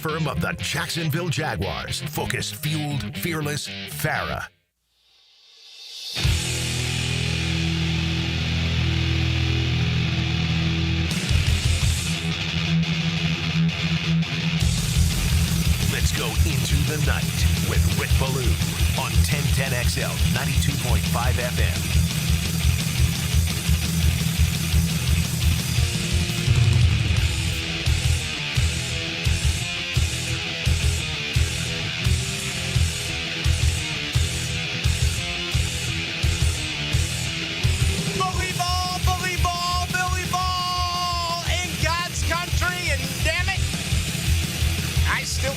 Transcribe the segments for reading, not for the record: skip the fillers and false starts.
firm of the Jacksonville Jaguars. Focused, fueled, fearless, Farah. Let's go into the night with Rick Ballou on 1010XL 92.5 FM.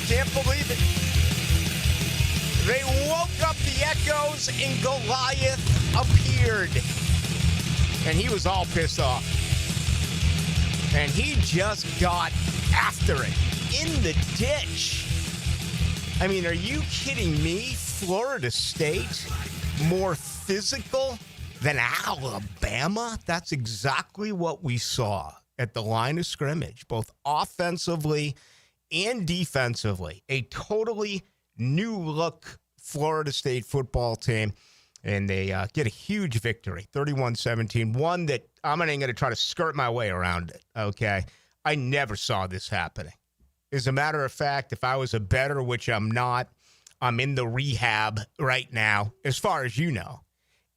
Can't believe it. They woke up the echoes and Goliath appeared. And he was all pissed off. And he just got after it in the ditch. I mean, are you kidding me? Florida State more physical than Alabama? That's exactly what we saw at the line of scrimmage, both offensively and defensively. A totally new look Florida State football team, and they get a huge victory, 31-17, one that I'm not even going to try to skirt my way around it, okay? I never saw this happening. As a matter of fact, if I was a bettor, which I'm not, I'm in the rehab right now, as far as you know,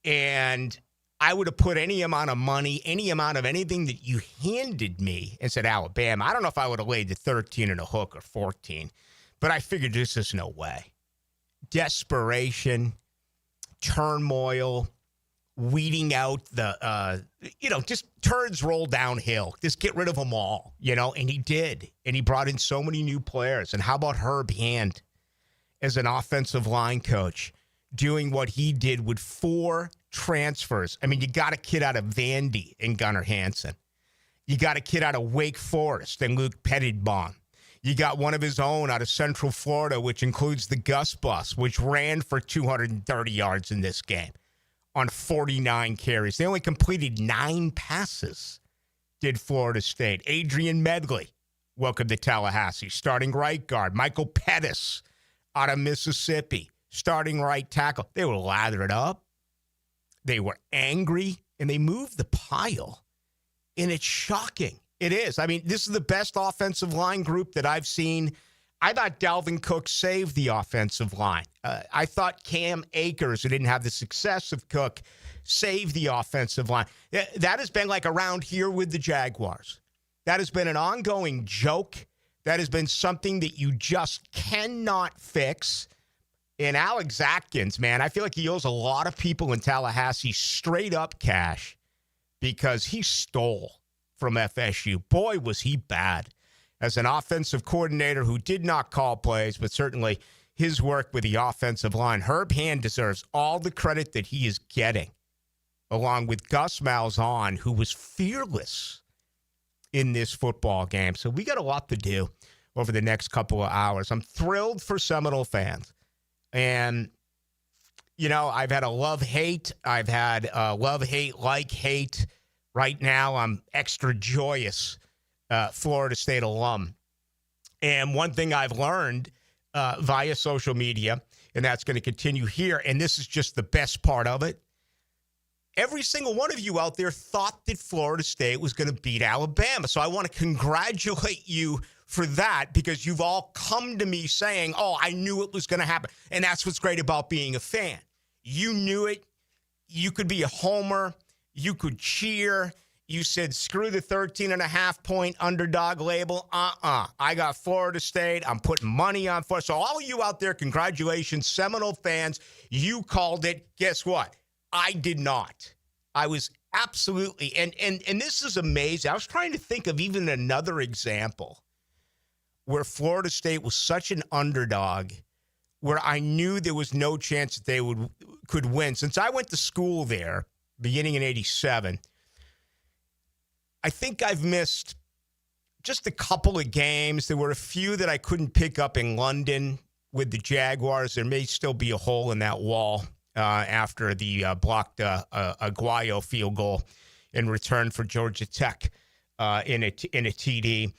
and I would have put any amount of money, any amount of anything that you handed me and said, Alabama. I don't know if I would have laid the 13 and a hook or 14, but I figured this is no way. Desperation, turmoil, weeding out the, just turds roll downhill. Just get rid of them all, and he did. And he brought in so many new players. And how about Herb Hand as an offensive line coach doing what he did with 4 transfers. I mean, you got a kid out of Vandy and Gunnar Hansen. You got a kid out of Wake Forest and Luke Pettibon. You got one of his own out of Central Florida, which includes the Gus Bus, which ran for 230 yards in this game on 49 carries. They only completed 9 passes, did Florida State. Adrian Medley, welcome to Tallahassee, starting right guard. Michael Pettis out of Mississippi, starting right tackle. They were lathered up. They were angry, and they moved the pile. And it's shocking. It is. I mean, this is the best offensive line group that I've seen. I thought Dalvin Cook saved the offensive line. I thought Cam Akers, who didn't have the success of Cook, saved the offensive line. That has been like around here with the Jaguars. That has been an ongoing joke. That has been something that you just cannot fix. And Alex Atkins, man, I feel like he owes a lot of people in Tallahassee straight up cash because he stole from FSU. Boy, was he bad as an offensive coordinator who did not call plays, but certainly his work with the offensive line. Herb Hand deserves all the credit that he is getting, along with Gus Malzahn, who was fearless in this football game. So we got a lot to do over the next couple of hours. I'm thrilled for Seminole fans. And, I've had a love-hate. I've had love-hate, like-hate. Right now, I'm extra joyous Florida State alum. And one thing I've learned via social media, and that's going to continue here, and this is just the best part of it, every single one of you out there thought that Florida State was going to beat Alabama. So I want to congratulate you for that, because you've all come to me saying, oh, I knew it was going to happen. And that's what's great about being a fan. You knew it. You could be a homer. You could cheer. You said, screw the 13.5-point underdog label. I got Florida State. I'm putting money on Florida. So all of you out there, congratulations, Seminole fans. You called it. Guess what? I did not. I was absolutely, and this is amazing. I was trying to think of even another example where Florida State was such an underdog, where I knew there was no chance that they could win. Since I went to school there, beginning in 87, I think I've missed just a couple of games. There were a few that I couldn't pick up in London with the Jaguars. There may still be a hole in that wall after the blocked Aguayo field goal in return for Georgia Tech in a TD.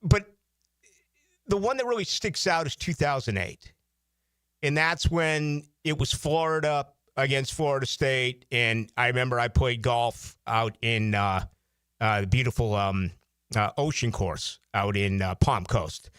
But the one that really sticks out is 2008. And that's when it was Florida against Florida State. And I remember I played golf out in the beautiful ocean course out in Palm Coast.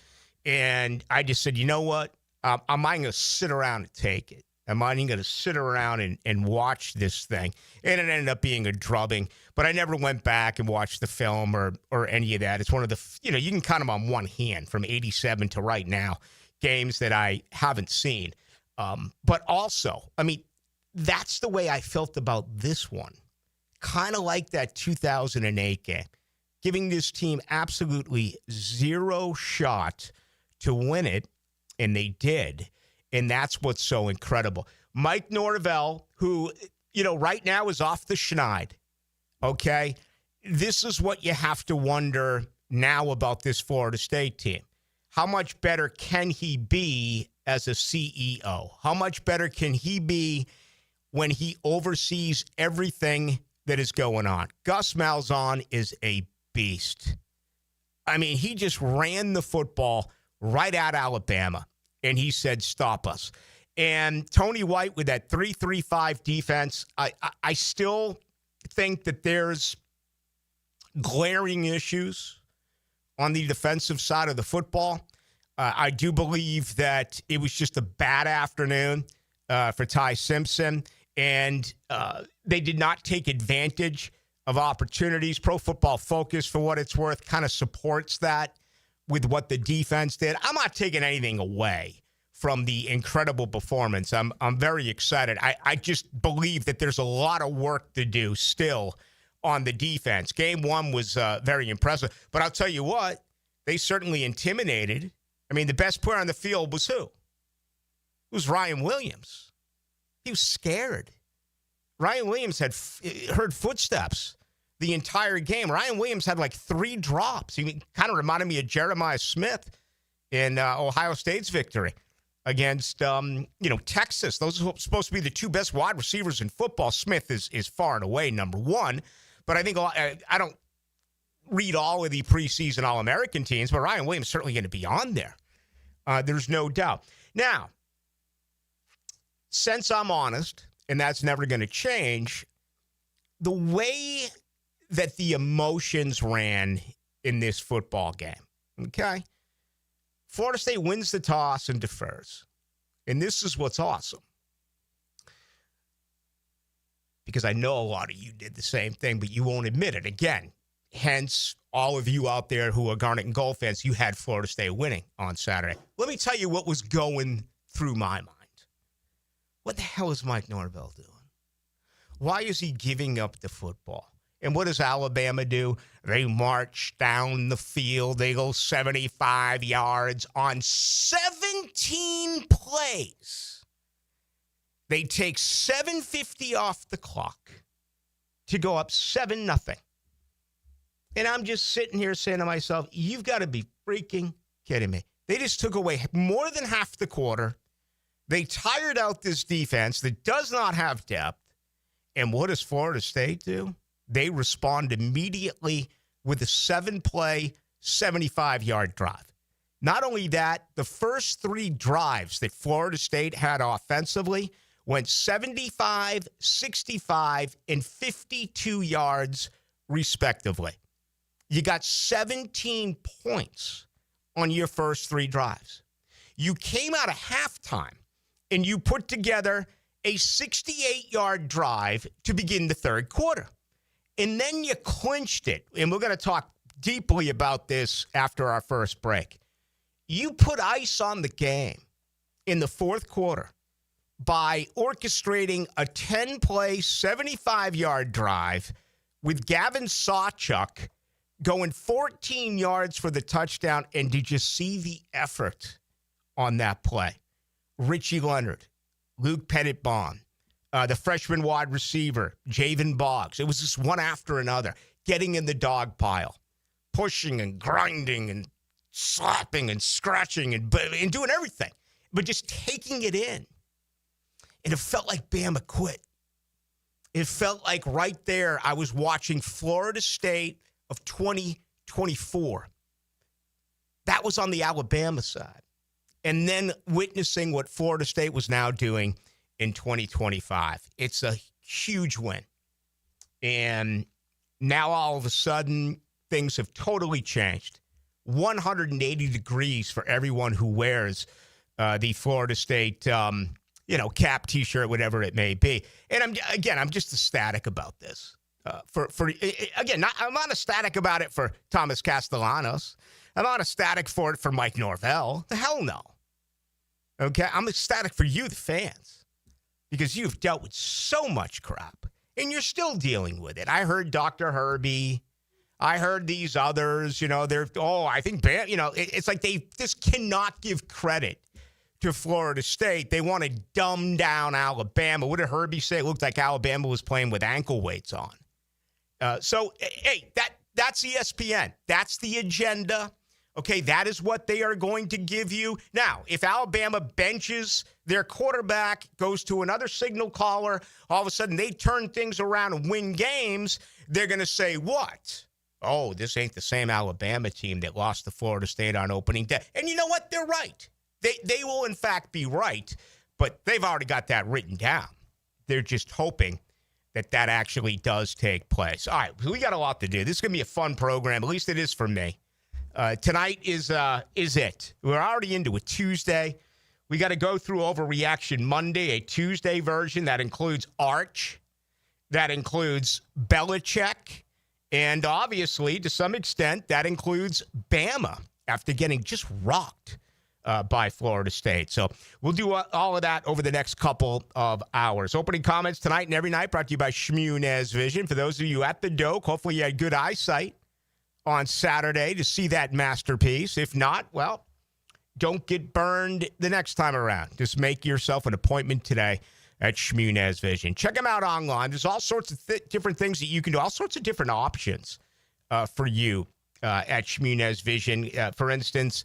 And I just said, you know what? I'm not going to sit around and take it. I'm not even going to sit around and watch this thing. And it ended up being a drubbing. But I never went back and watched the film or any of that. It's one of the, you can count them on one hand from 87 to right now, games that I haven't seen. But also, I mean, that's the way I felt about this one. Kind of like that 2008 game, giving this team absolutely zero shot to win it, and they did. And that's what's so incredible. Mike Norvell, who, right now is off the schneid, okay? This is what you have to wonder now about this Florida State team. How much better can he be as a CEO? How much better can he be when he oversees everything that is going on? Gus Malzahn is a beast. I mean, he just ran the football right at Alabama. And he said, stop us. And Tony White with that 3-3-5 defense, I still think that there's glaring issues on the defensive side of the football. I do believe that it was just a bad afternoon for Ty Simpson, and they did not take advantage of opportunities. Pro Football Focus, for what it's worth, kind of supports that with what the defense did. I'm not taking anything away from the incredible performance. I'm very excited. I just believe that there's a lot of work to do still on the defense. Game one was very impressive. But I'll tell you what, they certainly intimidated. I mean, the best player on the field was who? It was Ryan Williams. He was scared. Ryan Williams had heard footsteps the entire game. Ryan Williams had like 3 drops. He kind of reminded me of Jeremiah Smith in Ohio State's victory against, Texas. Those are supposed to be the 2 best wide receivers in football. Smith is far and away number 1. But I think I don't read all of the preseason All-American teams, but Ryan Williams is certainly going to be on there. There's no doubt. Now, since I'm honest, and that's never going to change, the way that the emotions ran in this football game, okay? Florida State wins the toss and defers. And this is what's awesome. Because I know a lot of you did the same thing, but you won't admit it. Again, hence, all of you out there who are Garnet and Gold fans, you had Florida State winning on Saturday. Let me tell you what was going through my mind. What the hell is Mike Norvell doing? Why is he giving up the football? And what does Alabama do? They march down the field. They go 75 yards on 17 plays. They take 7:50 off the clock to go up 7-0. And I'm just sitting here saying to myself, you've got to be freaking kidding me. They just took away more than half the quarter. They tired out this defense that does not have depth. And what does Florida State do? They respond immediately with a 7-play, 75-yard drive. Not only that, the first 3 drives that Florida State had offensively went 75, 65, and 52 yards, respectively. You got 17 points on your first 3 drives. You came out of halftime, and you put together a 68-yard drive to begin the third quarter. And then you clinched it. And we're going to talk deeply about this after our first break. You put ice on the game in the fourth quarter by orchestrating a 10-play, 75-yard drive with Gavin Sawchuk going 14 yards for the touchdown. And did you see the effort on that play? Richie Leonard, Luke Pettit-Bond, the freshman wide receiver, Javen Boggs. It was just one after another, getting in the dog pile, pushing and grinding and slapping and scratching and doing everything, but just taking it in. And it felt like Bama quit. It felt like right there I was watching Florida State of 2024. That was on the Alabama side. And then witnessing what Florida State was now doing in 2025. It's a huge win. And now all of a sudden, things have totally changed. 180 degrees for everyone who wears the Florida State, cap, T-shirt, whatever it may be. And I'm just ecstatic about this. I'm not ecstatic about it for Thomas Castellanos. I'm not ecstatic for it for Mike Norvell. The hell no. Okay, I'm ecstatic for you, the fans, because you've dealt with so much crap, and you're still dealing with it. I heard Dr. Herbie. I heard these others, I think, it's like they just cannot give credit to Florida State. They want to dumb down Alabama. What did Herbie say? It looked like Alabama was playing with ankle weights on. That's ESPN. That's the agenda. Okay, that is what they are going to give you. Now, if Alabama benches their quarterback, goes to another signal caller, all of a sudden they turn things around and win games, they're going to say what? Oh, this ain't the same Alabama team that lost to Florida State on opening day. And you know what? They're right. They will, in fact, be right, but they've already got that written down. They're just hoping that actually does take place. All right, we got a lot to do. This is going to be a fun program. At least it is for me. Tonight is it. We're already into a Tuesday. We got to go through Overreaction Monday, a Tuesday version that includes Arch, that includes Belichick, and obviously, to some extent, that includes Bama after getting just rocked by Florida State. So we'll do all of that over the next couple of hours. Opening comments tonight and every night brought to you by Shmunez Vision. For those of you at the Doak, hopefully you had good eyesight on Saturday to see that masterpiece. If not, well, don't get burned the next time around. Just make yourself an appointment today at Shmunez Vision. Check them out online. There's all sorts of different things that you can do, all sorts of different options for you at Shmunez Vision. For instance,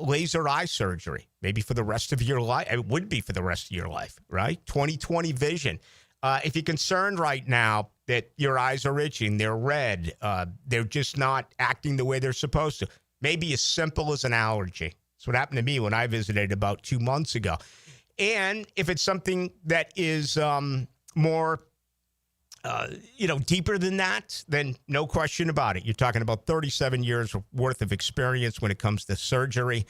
laser eye surgery, maybe for the rest of your life. It would be for the rest of your life, right? 20/20 vision. If you're concerned right now that your eyes are itching, they're red, they're just not acting the way they're supposed to, maybe as simple as an allergy. That's what happened to me when I visited about 2 months ago. And if it's something that is more, deeper than that, then no question about it. You're talking about 37 years worth of experience when it comes to surgery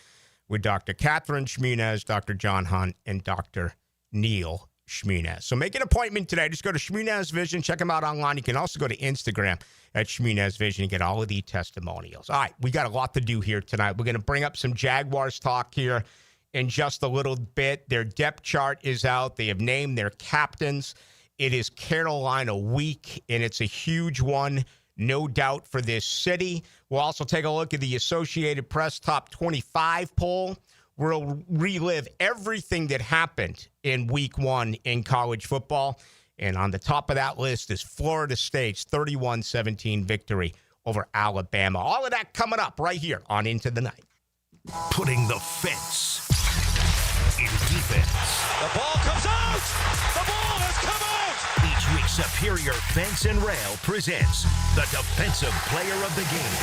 with Dr. Catherine Shmunez, Dr. John Hunt, and Dr. Neil Shmunez. So make an appointment today. Just go to Shmunez Vision. Check them out online. You can also go to Instagram at Shmunez Vision and get all of the testimonials. All right, we got a lot to do here tonight. We're going to bring up some Jaguars talk here in just a little bit. Their depth chart is out. They have named their captains. It is Carolina week, and it's a huge one, no doubt, for this city. We'll also take a look at the Associated Press Top 25 poll. We'll relive everything that happened in week one in college football. And on the top of that list is Florida State's 31-17 victory over Alabama. All of that coming up right here on Into the Night. Putting the fence in defense. The ball comes out! The ball has come out! Each week, Superior Fence and Rail presents the Defensive Player of the Game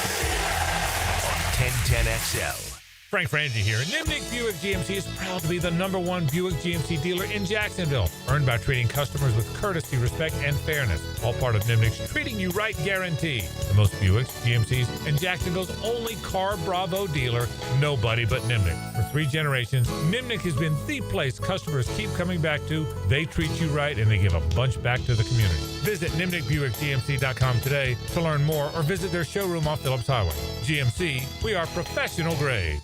on 1010XL. Frank Frangie here. Nimnick Buick GMC is proud to be the #1 Buick GMC dealer in Jacksonville. Earned by treating customers with courtesy, respect, and fairness. All part of Nimnick's Treating You Right guarantee. The most Buicks, GMCs, and Jacksonville's only Car Bravo dealer. Nobody but Nimnick. For 3 generations, Nimnick has been the place customers keep coming back to. They treat you right, and they give a bunch back to the community. Visit NimnickBuickGMC.com today to learn more or visit their showroom off Phillips Highway. GMC, we are professional grade.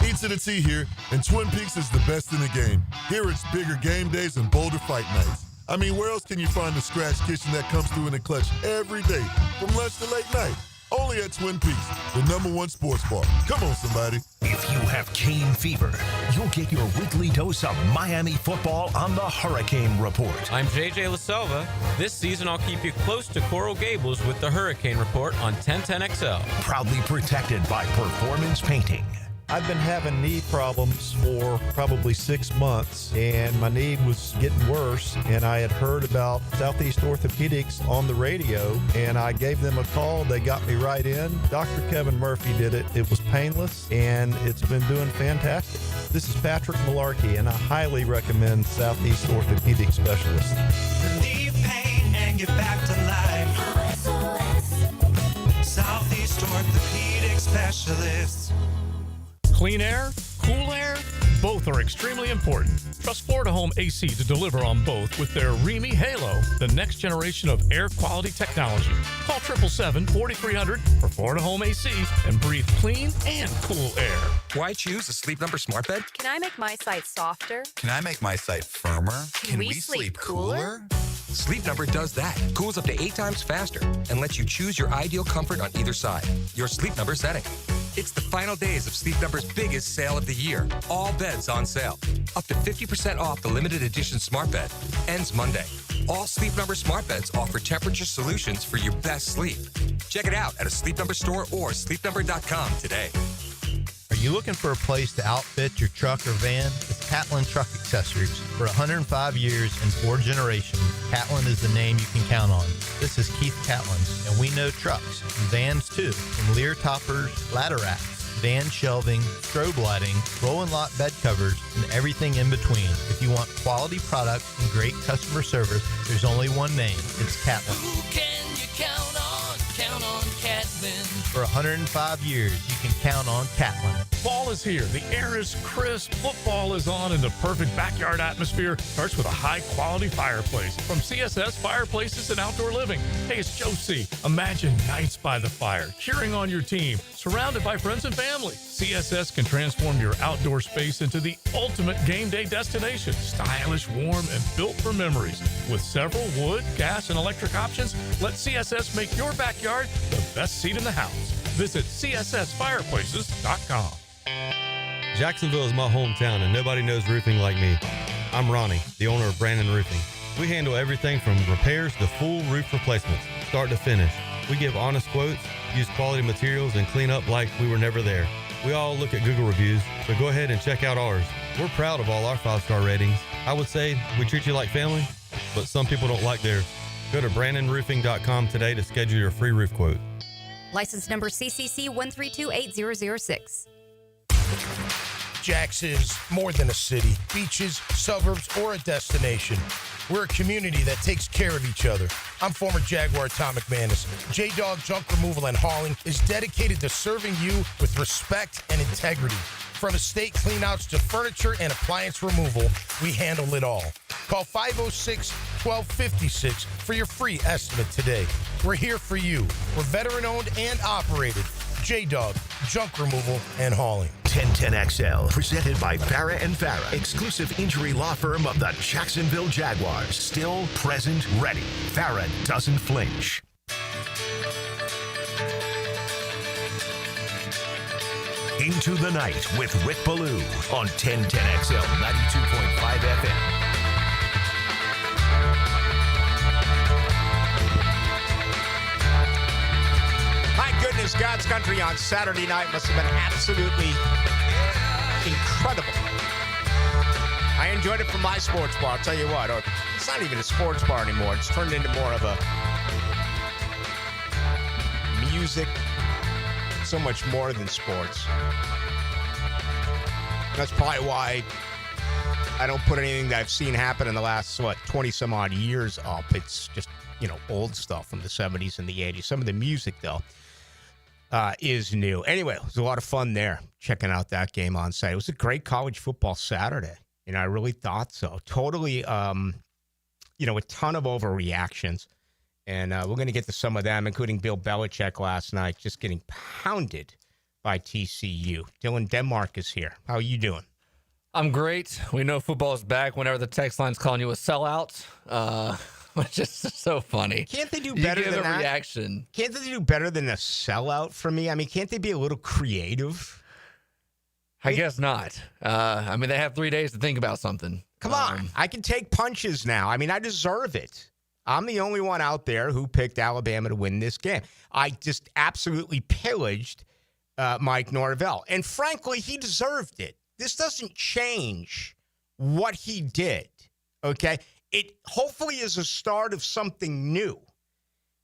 Pizza to Tea here, and Twin Peaks is the best in the game. Here it's bigger game days and bolder fight nights. I mean, where else can you find the scratch kitchen that comes through in the clutch every day, from lunch to late night? Only at Twin Peaks, the #1 sports bar. Come on, somebody. If you have cane fever, you'll get your weekly dose of Miami football on the Hurricane Report. I'm JJ LaSelva. This season, I'll keep you close to Coral Gables with the Hurricane Report on 1010XL. Proudly protected by Performance Painting. I've been having knee problems for probably 6 months, and my knee was getting worse, and I had heard about Southeast Orthopedics on the radio, and I gave them a call. They got me right in. Dr. Kevin Murphy did it. It was painless, and it's been doing fantastic. This is Patrick Malarkey, and I highly recommend Southeast Orthopedic Specialists. Relieve pain and get back to life. Southeast Orthopedic Specialists. Clean air, cool air, both are extremely important. Trust Florida Home AC to deliver on both with their Remy Halo, the next generation of air quality technology. Call 777-4300 for Florida Home AC and breathe clean and cool air. Why choose a Sleep Number smart bed? Can I make my site softer? Can I make my site firmer? Can we sleep cooler? Sleep Number does that. Cools up to 8 times faster and lets you choose your ideal comfort on either side. Your Sleep Number setting. It's the final days of Sleep Number's biggest sale of the year. All beds on sale. Up to 50% off the limited edition smart bed. Ends Monday. All Sleep Number smart beds offer temperature solutions for your best sleep. Check it out at a Sleep Number store or sleepnumber.com today. Are you looking for a place to outfit your truck or van? It's Catlin Truck Accessories. For 105 years and 4 generations, Catlin is the name you can count on. This is Keith Catlin, and we know trucks and vans too, from Lear toppers, ladder racks, van shelving, strobe lighting, rolling lot bed covers, and everything in between. If you want quality products and great customer service, there's only one name. It's Catlin. Who can you count on? Count on Catlin. For 105 years, you can count on Catlin. Fall is here. The air is crisp. Football is on, and the perfect backyard atmosphere starts with a high-quality fireplace from CSS Fireplaces and Outdoor Living. Hey, it's Joe C. Imagine nights by the fire, cheering on your team, surrounded by friends and family. CSS can transform your outdoor space into the ultimate game day destination. Stylish, warm, and built for memories. With several wood, gas, and electric options, let CSS make your backyard the best seat in the house. Visit CSSFireplaces.com. Jacksonville is my hometown, and nobody knows roofing like me. I'm Ronnie, the owner of Brandon Roofing. We handle everything from repairs to full roof replacements, start to finish. We give honest quotes, use quality materials, and clean up like we were never there. We all look at Google reviews, so go ahead and check out ours. We're proud of all our 5-star ratings. I would say we treat you like family, but some people don't like theirs. Go to BrandonRoofing.com today to schedule your free roof quote. License number CCC 1328006. Jax is more than a city, beaches, suburbs, or a destination. We're a community that takes care of each other. I'm former Jaguar Tom McManus. J-Dog Junk Removal and Hauling is dedicated to serving you with respect and integrity. From estate cleanouts to furniture and appliance removal, we handle it all. Call 506-1256 for your free estimate today. We're here for you. We're veteran-owned and operated. J-Dog Junk Removal and Hauling. 1010XL, presented by Farah and Farah, exclusive injury law firm of the Jacksonville Jaguars. Still present, ready. Farah doesn't flinch. Into the Night with Rick Ballou on 1010XL 92.5 FM. My goodness, God's Country on Saturday night must have been absolutely incredible. I enjoyed it from my sports bar, I'll tell you what. Or it's not even a sports bar anymore. It's turned into more of a music, so much more than sports. That's probably why I don't put anything that I've seen happen in the last, 20-some-odd years up. It's just, old stuff from the 70s and the 80s. Some of the music, though, is new. Anyway, it was a lot of fun there, checking out that game on site. It was a great college football Saturday. I really thought so. Totally, a ton of overreactions. And we're going to get to some of them, including Bill Belichick last night, just getting pounded by TCU. Dylan Denmark is here. How are you doing? I'm great. We know football is back whenever the text line's calling you a sellout, which is so funny. Can't they do better than that? Reaction. Can't they do better than a sellout for me? I mean, can't they be a little creative? I guess not. They have 3 days to think about something. Come on. I can take punches now. I deserve it. I'm the only one out there who picked Alabama to win this game. I just absolutely pillaged Mike Norvell. And frankly, he deserved it. This doesn't change what he did, okay? It hopefully is a start of something new.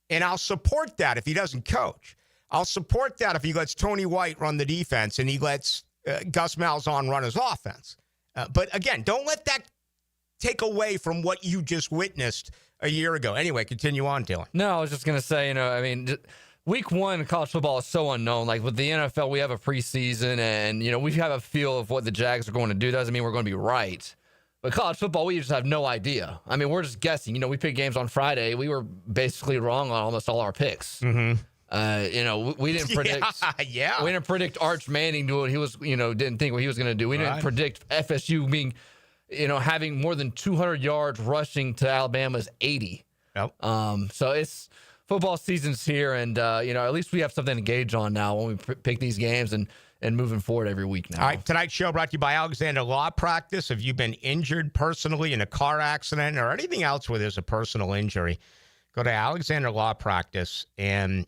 And I'll support that if he doesn't coach. I'll support that if he lets Tony White run the defense and he lets Gus Malzahn run his offense. But again, don't let that take away from what you just witnessed a year ago. Anyway, continue on, Dylan. No, I was just going to say, week one, college football is so unknown. Like with the NFL, we have a preseason and, we have a feel of what the Jags are going to do. Doesn't mean we're going to be right. But college football, we just have no idea. We're just guessing. We picked games on Friday. We were basically wrong on almost all our picks. Mm-hmm. We didn't predict. Yeah. We didn't predict Arch Manning doing what he was, didn't think what he was going to do. We didn't predict FSU being, having more than 200 yards rushing to Alabama's 80. Yep. So it's football season's here, and at least we have something to gauge on now when we pick these games and moving forward every week now. All right, tonight's show brought to you by Alexander Law Practice. If you've been injured personally in a car accident or anything else where there's a personal injury, go to Alexander Law Practice, and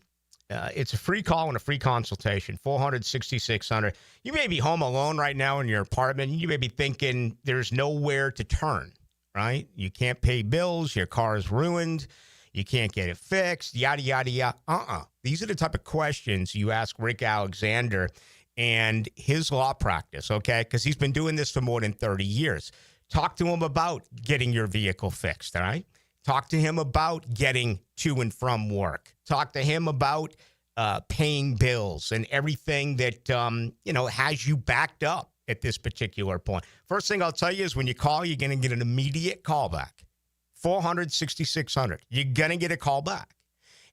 it's a free call and a free consultation, 400-6600. You may be home alone right now in your apartment. You may be thinking there's nowhere to turn, right? You can't pay bills. Your car is ruined. You can't get it fixed, yada, yada, yada. These are the type of questions you ask Rick Alexander and his law practice, okay? Because he's been doing this for more than 30 years. Talk to him about getting your vehicle fixed, all right? Talk to him about getting to and from work. Talk to him about paying bills and everything that, has you backed up at this particular point. First thing I'll tell you is when you call, you're going to get an immediate callback. 400-6600. You're going to get a call back.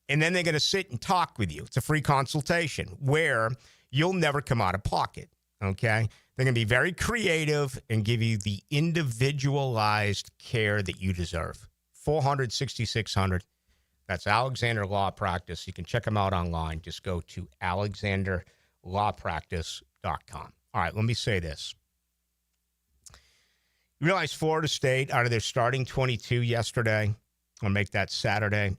And then they're going to sit and talk with you. It's a free consultation where you'll never come out of pocket, okay? They're going to be very creative and give you the individualized care that you deserve. 400-6600. That's Alexander Law Practice. You can check them out online. Just go to alexanderlawpractice.com. All right, let me say this. You realize Florida State, out of their starting 22 yesterday, I'll make that Saturday,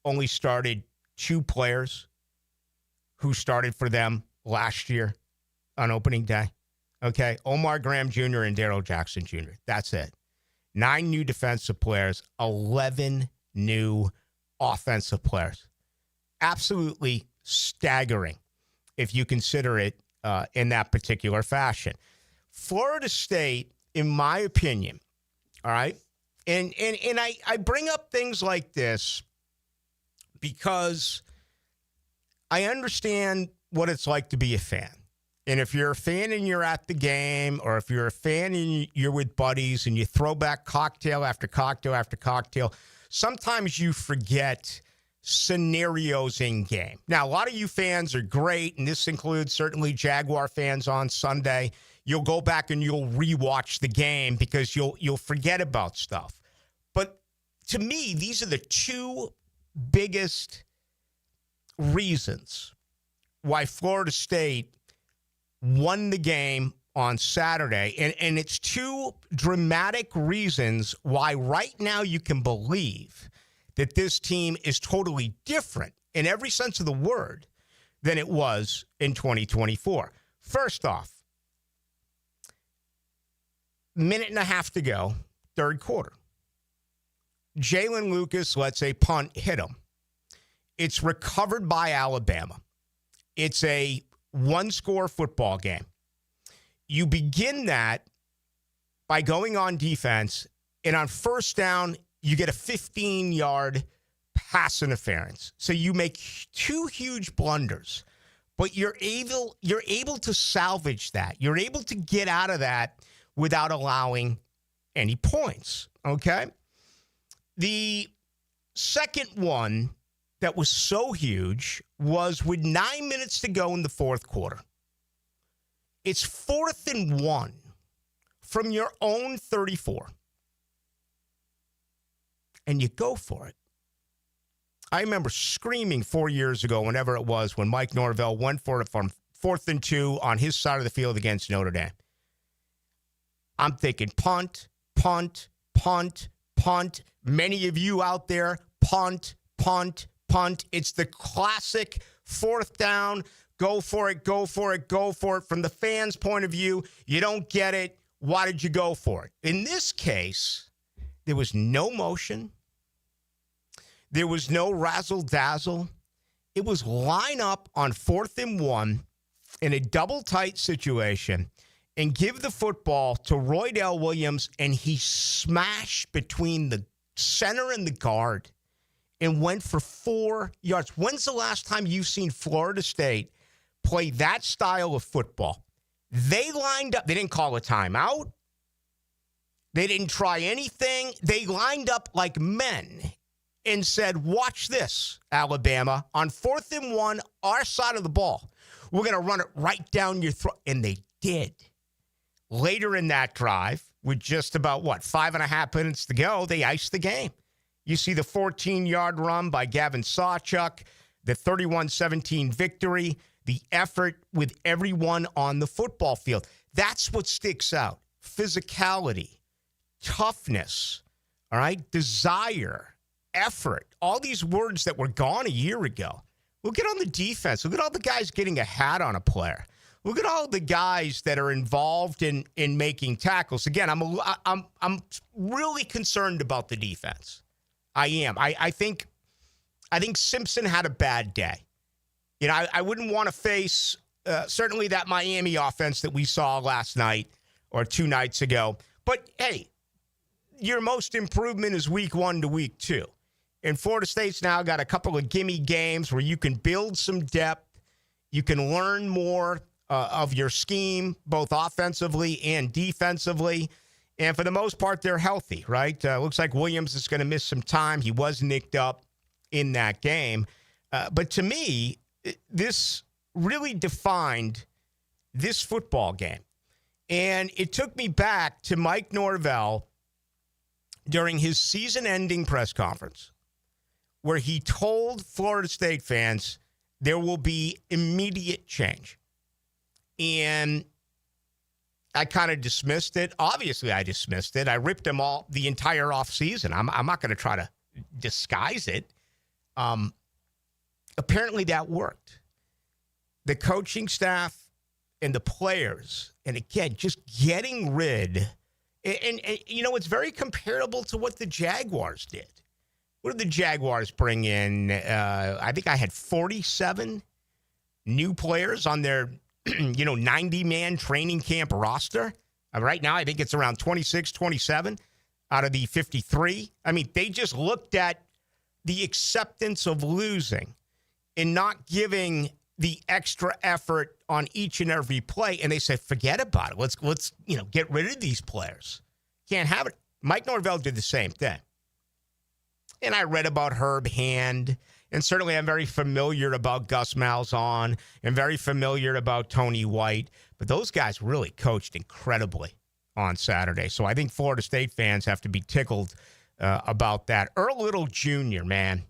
only started 2 players who started for them last year on opening day. Okay, Omar Graham Jr. and Darrell Jackson Jr. That's it. 9 new defensive players, 11 new offensive players. Absolutely staggering if you consider it in that particular fashion. Florida State, in my opinion, all right, and I bring up things like this because I understand what it's like to be a fan. And if you're a fan and you're at the game, or if you're a fan and you're with buddies and you throw back cocktail after cocktail after cocktail, sometimes you forget scenarios in game. Now, a lot of you fans are great, and this includes certainly Jaguar fans on Sunday. You'll go back and you'll rewatch the game because you'll forget about stuff. But to me, these are the 2 biggest reasons why Florida State won the game on Saturday. And it's 2 dramatic reasons why right now you can believe that this team is totally different in every sense of the word than it was in 2024. First off, minute and a half to go, third quarter. Jalen Lucas lets a punt hit him. It's recovered by Alabama. It's a 1-score football game. You begin that by going on defense, and on first down, you get a 15-yard pass interference. So you make 2 huge blunders, but you're able to salvage that. You're able to get out of that without allowing any points, okay? The second one that was so huge was with 9 minutes to go in the fourth quarter. It's 4th and 1 from your own 34. And you go for it. I remember screaming 4 years ago, whenever it was, when Mike Norvell went for it from 4th and 2 on his side of the field against Notre Dame. I'm thinking punt, punt, punt, punt. Many of you out there, punt, punt, punt. It's the classic 4th down, go for it, go for it, go for it. From the fans' point of view, you don't get it. Why did you go for it? In this case, there was no motion. There was no razzle-dazzle. It was line up on 4th and 1 in a double-tight situation and give the football to Roydell Williams, and he smashed between the center and the guard and went for 4 yards. When's the last time you've seen Florida State play that style of football? They lined up. They didn't call a timeout. They didn't try anything. They lined up like men and said, watch this, Alabama. On 4th and 1, our side of the ball, we're going to run it right down your throat. And they did. Later in that drive, with just about, 5.5 minutes to go, they iced the game. You see the 14-yard run by Gavin Sawchuk, the 31-17 victory, the effort with everyone on the football field. That's what sticks out. Physicality, toughness, all right, desire, effort, all these words that were gone a year ago. Look at on the defense. Look at all the guys getting a hat on a player. Look at all the guys that are involved in making tackles. Again, I'm really concerned about the defense. I am. I think Simpson had a bad day. You know, I wouldn't want to face certainly that Miami offense that we saw last night or 2 nights ago. But hey, your most improvement is week 1 to week 2. And Florida State's now got a couple of gimme games where you can build some depth. You can learn more of your scheme, both offensively and defensively. And for the most part, they're healthy, right? Looks like Williams is going to miss some time. He was nicked up in that game. But to me, this really defined this football game. And it took me back to Mike Norvell during his season-ending press conference, where he told Florida State fans there will be immediate change. And I kind of dismissed it. Obviously, I dismissed it. I ripped him all the entire offseason. I'm not going to try to disguise it. Apparently, that worked. The coaching staff and the players, and again, just getting rid. And you know, it's very comparable to what the Jaguars did. What did the Jaguars bring in? I think I had 47 new players on their 90-man training camp roster. Right now, I think it's around 26, 27 out of the 53. I mean, they just looked at the acceptance of losing and not giving the extra effort on each and every play, and they said, forget about it. Let's get rid of these players. Can't have it. Mike Norvell did the same thing. And I read about Herb Hand, and certainly I'm very familiar about Gus Malzahn and very familiar about Tony White. But those guys really coached incredibly on Saturday. So I think Florida State fans have to be tickled about that. Earl Little Jr., man,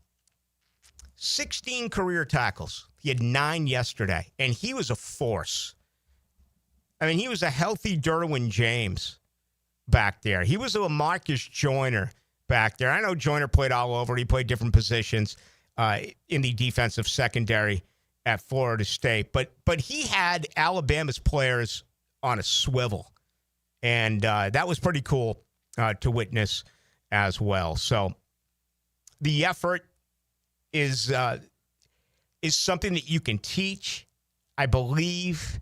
16 career tackles. He had 9 yesterday, and he was a force. I mean, he was a healthy Derwin James back there. He was a Marcus Joyner back there. I know Joyner played all over. He played different positions in the defensive secondary at Florida State. But he had Alabama's players on a swivel. And that was pretty cool to witness as well. So the effort is something that you can teach, I believe.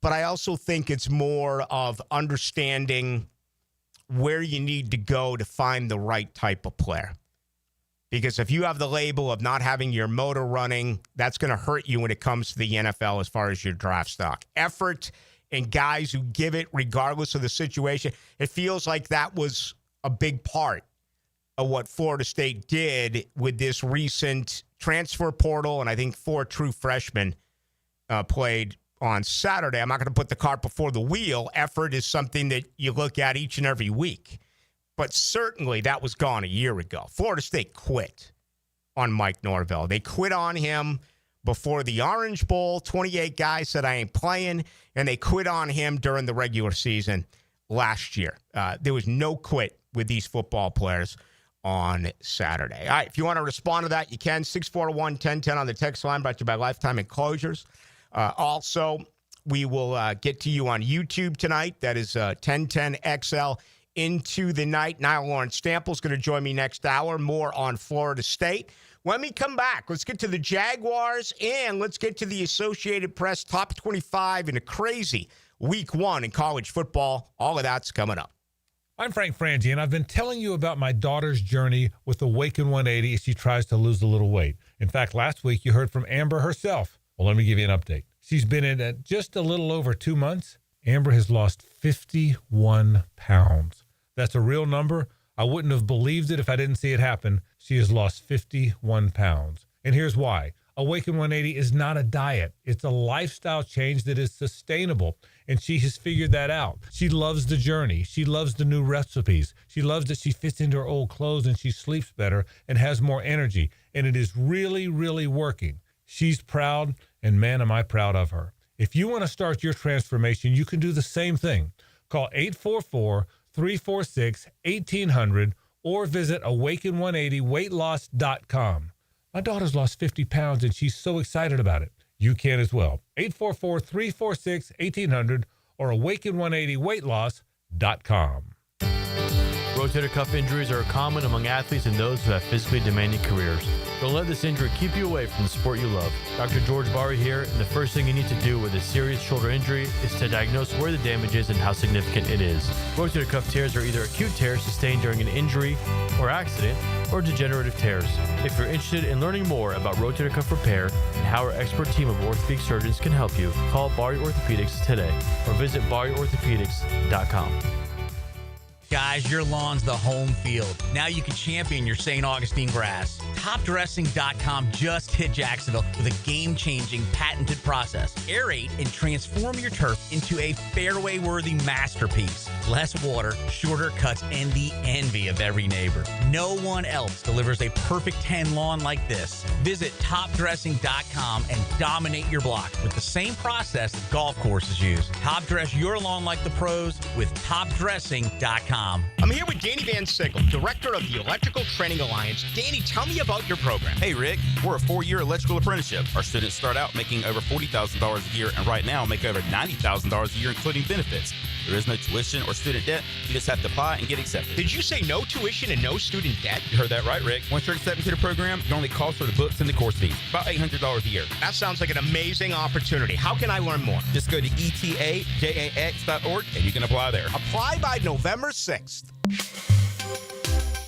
But I also think it's more of understanding where you need to go to find the right type of player. Because if you have the label of not having your motor running, that's going to hurt you when it comes to the NFL as far as your draft stock. Effort and guys who give it regardless of the situation. It feels like that was a big part of what Florida State did with this recent transfer portal, and I think 4 true freshmen played on Saturday. I'm not going to put the cart before the wheel. Effort is something that you look at each and every week. But certainly that was gone a year ago. Florida State quit on Mike Norvell. They quit on him before the Orange Bowl. 28 guys said, I ain't playing. And they quit on him during the regular season last year. There was no quit with these football players on Saturday. All right, if you want to respond to that, you can. 641-1010 on the text line, brought to you by Lifetime Enclosures. Also, we will get to you on YouTube tonight. That is 1010XL into the night. Nile Lawrence Stample is going to join me next hour. More on Florida State. When we come back, let's get to the Jaguars and let's get to the Associated Press top 25 in a crazy week 1 in college football. All of that's coming up. I'm Frank Frangie, and I've been telling you about my daughter's journey with Awaken 180 as she tries to lose a little weight. In fact, last week you heard from Amber herself. Well, let me give you an update. She's been in it just a little over 2 months. Amber has lost 51 pounds. That's a real number. I wouldn't have believed it if I didn't see it happen. She has lost 51 pounds. And here's why. Awaken 180 is not a diet. It's a lifestyle change that is sustainable. And she has figured that out. She loves the journey. She loves the new recipes. She loves that she fits into her old clothes and she sleeps better and has more energy. And it is really, really working. She's proud, and man, am I proud of her. If you want to start your transformation, you can do the same thing. Call 844-346-1800 or visit awaken180weightloss.com. My daughter's lost 50 pounds, and she's so excited about it. You can as well. 844-346-1800 or awaken180weightloss.com. Rotator cuff injuries are common among athletes and those who have physically demanding careers. Don't let this injury keep you away from the sport you love. Dr. George Barry here, and the first thing you need to do with a serious shoulder injury is to diagnose where the damage is and how significant it is. Rotator cuff tears are either acute tears sustained during an injury or accident, or degenerative tears. If you're interested in learning more about rotator cuff repair and how our expert team of orthopedic surgeons can help you, call Barry Orthopedics today or visit barryorthopedics.com. Guys, your lawn's the home field. Now you can champion your St. Augustine grass. TopDressing.com just hit Jacksonville with a game-changing patented process. Aerate and transform your turf into a fairway-worthy masterpiece. Less water, shorter cuts, and the envy of every neighbor. No one else delivers a perfect 10 lawn like this. Visit TopDressing.com and dominate your block with the same process that golf courses use. Top dress your lawn like the pros with TopDressing.com. I'm here with Danny Van Sickle, director of the Electrical Training Alliance. Danny, tell me about your program. Hey, Rick. We're a 4-year electrical apprenticeship. Our students start out making over $40,000 a year, and right now make over $90,000 a year, including benefits. There is no tuition or student debt. You just have to apply and get accepted. Did you say no tuition and no student debt? You heard that right, Rick. Once you're accepted to the program, your only cost for the books and the course fees. About $800 a year. That sounds like an amazing opportunity. How can I learn more? Just go to etajax.org and you can apply there. Apply by November 6th.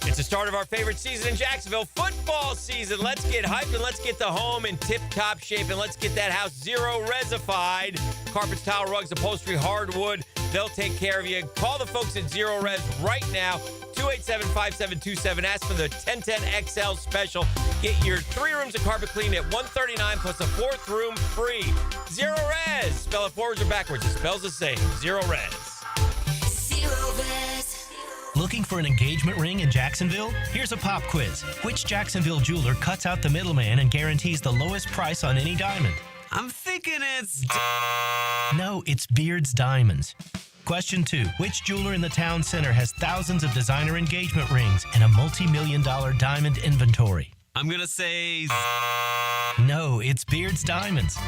It's the start of our favorite season in Jacksonville, football season. Let's get hyped and let's get the home in tip-top shape and let's get that house zero-resified. Carpets, tile, rugs, upholstery, hardwood, they'll take care of you. Call the folks at Zero Res right now, 287-5727. Ask for the 1010XL special. Get your 3 rooms of carpet cleaned at $139 plus a 4th room free. Zero Res. Spell it forwards or backwards. It spells the same. Zero Res. Zero Res. Looking for an engagement ring in Jacksonville? Here's a pop quiz. Which Jacksonville jeweler cuts out the middleman and guarantees the lowest price on any diamond? I'm thinking it's... No, it's Beard's Diamonds. Question 2. Which jeweler in the town center has thousands of designer engagement rings and a multi-million-dollar diamond inventory? I'm going to say... No, it's Beard's Diamonds.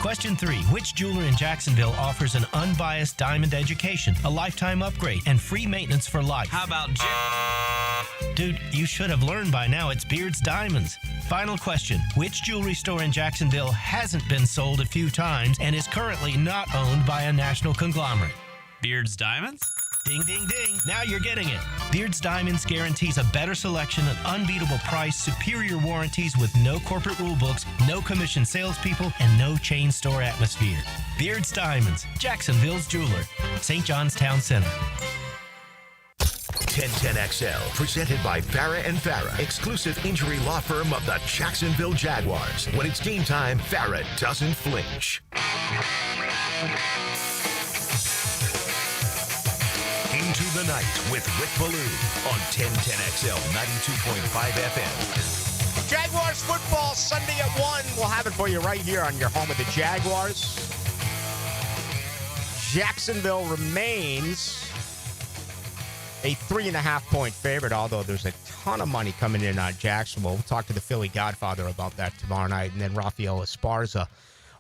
Question 3. Which jeweler in Jacksonville offers an unbiased diamond education, a lifetime upgrade, and free maintenance for life? How about Dude, you should have learned by now it's Beard's Diamonds. Final question. Which jewelry store in Jacksonville hasn't been sold a few times and is currently not owned by a national conglomerate? Beard's Diamonds? Ding, ding, ding. Now you're getting it. Beard's Diamonds guarantees a better selection, an unbeatable price, superior warranties with no corporate rule books, no commission salespeople, and no chain store atmosphere. Beard's Diamonds, Jacksonville's jeweler. St. John's Town Center. 1010XL, presented by Farah and Farah, exclusive injury law firm of the Jacksonville Jaguars. When it's game time, Farah doesn't flinch. Into the night with Rick Ballou on 1010XL 92.5 FM. Jaguars football Sunday at 1. We'll have it for you right here on your home of the Jaguars. Jacksonville remains a 3.5-point favorite, although there's a ton of money coming in on Jacksonville. We'll talk to the Philly Godfather about that tomorrow night, and then Rafael Esparza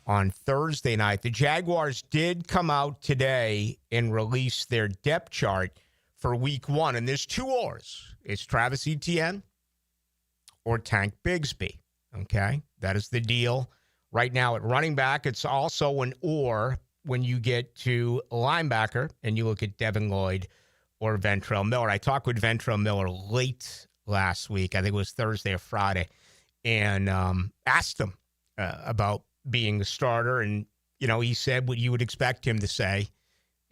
on Thursday night. The Jaguars did come out today and release their depth chart for week 1, and there's 2 ors. It's Travis Etienne or Tank Bigsby, okay? That is the deal. Right now at running back, it's also an or when you get to linebacker and you look at Devin Lloyd or Ventrell Miller. I talked with Ventrell Miller late last week, I think it was Thursday or Friday, and asked him about being the starter. And, you know, he said what you would expect him to say.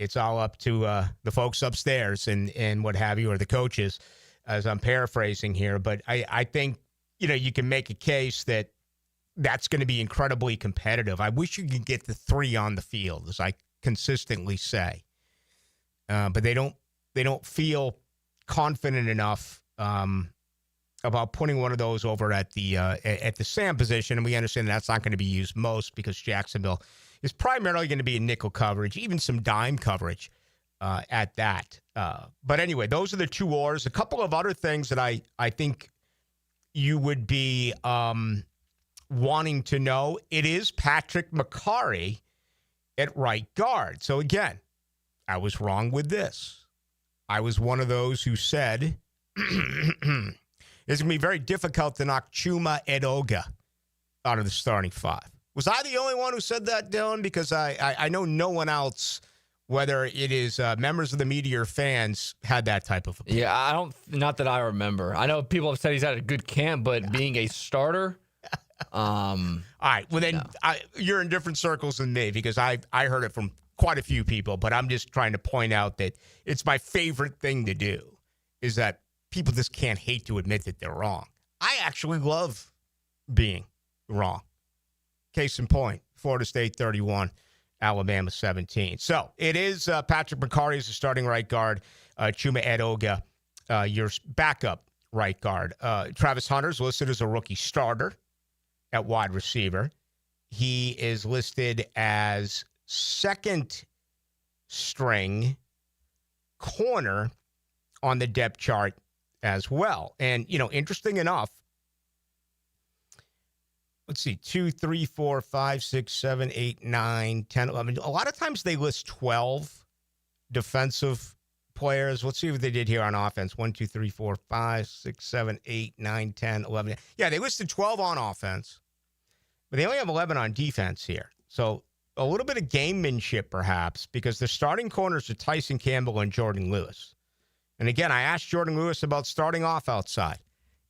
It's all up to the folks upstairs and what have you, or the coaches, as I'm paraphrasing here. But I think, you know, you can make a case that that's going to be incredibly competitive. I wish you could get the 3 on the field, as I consistently say. But they don't feel confident enough about putting one of those over at the Sam position. And we understand that's not going to be used most because Jacksonville is primarily going to be in nickel coverage, even some dime coverage at that. But anyway, those are the 2 ors. A couple of other things that I think you would be wanting to know. It is Patrick McCarry at right guard. So again, I was wrong with this. I was one of those who said it's going to be very difficult to knock Chuma Edoga out of the starting 5. Was I the only one who said that, Dylan? Because I know no one else, whether it is members of the media or fans, had that type of opinion. Yeah, not that I remember. I know people have said he's had a good camp, but being a starter. All right. Well, then you're in different circles than me because I heard it from quite a few people, but I'm just trying to point out that it's my favorite thing to do is that people just can't hate to admit that they're wrong. I actually love being wrong. Case in point, Florida State 31, Alabama 17. So it is Patrick McCarry as the starting right guard, Chuma Edoga, your backup right guard. Travis Hunter's listed as a rookie starter at wide receiver. He is listed as second string corner on the depth chart as well. And, you know, interesting enough, let's see, 2, 3, 4, 5, 6, 7, 8, 9, 10, 11. A lot of times they list 12 defensive players. Let's see what they did here on offense. 1, 2, 3, 4, 5, 6, 7, 8, 9, 10, 11. Yeah, they listed 12 on offense, but they only have 11 on defense here. So a little bit of gamemanship, perhaps, because the starting corners are Tyson Campbell and Jordan Lewis. And again, I asked Jordan Lewis about starting off outside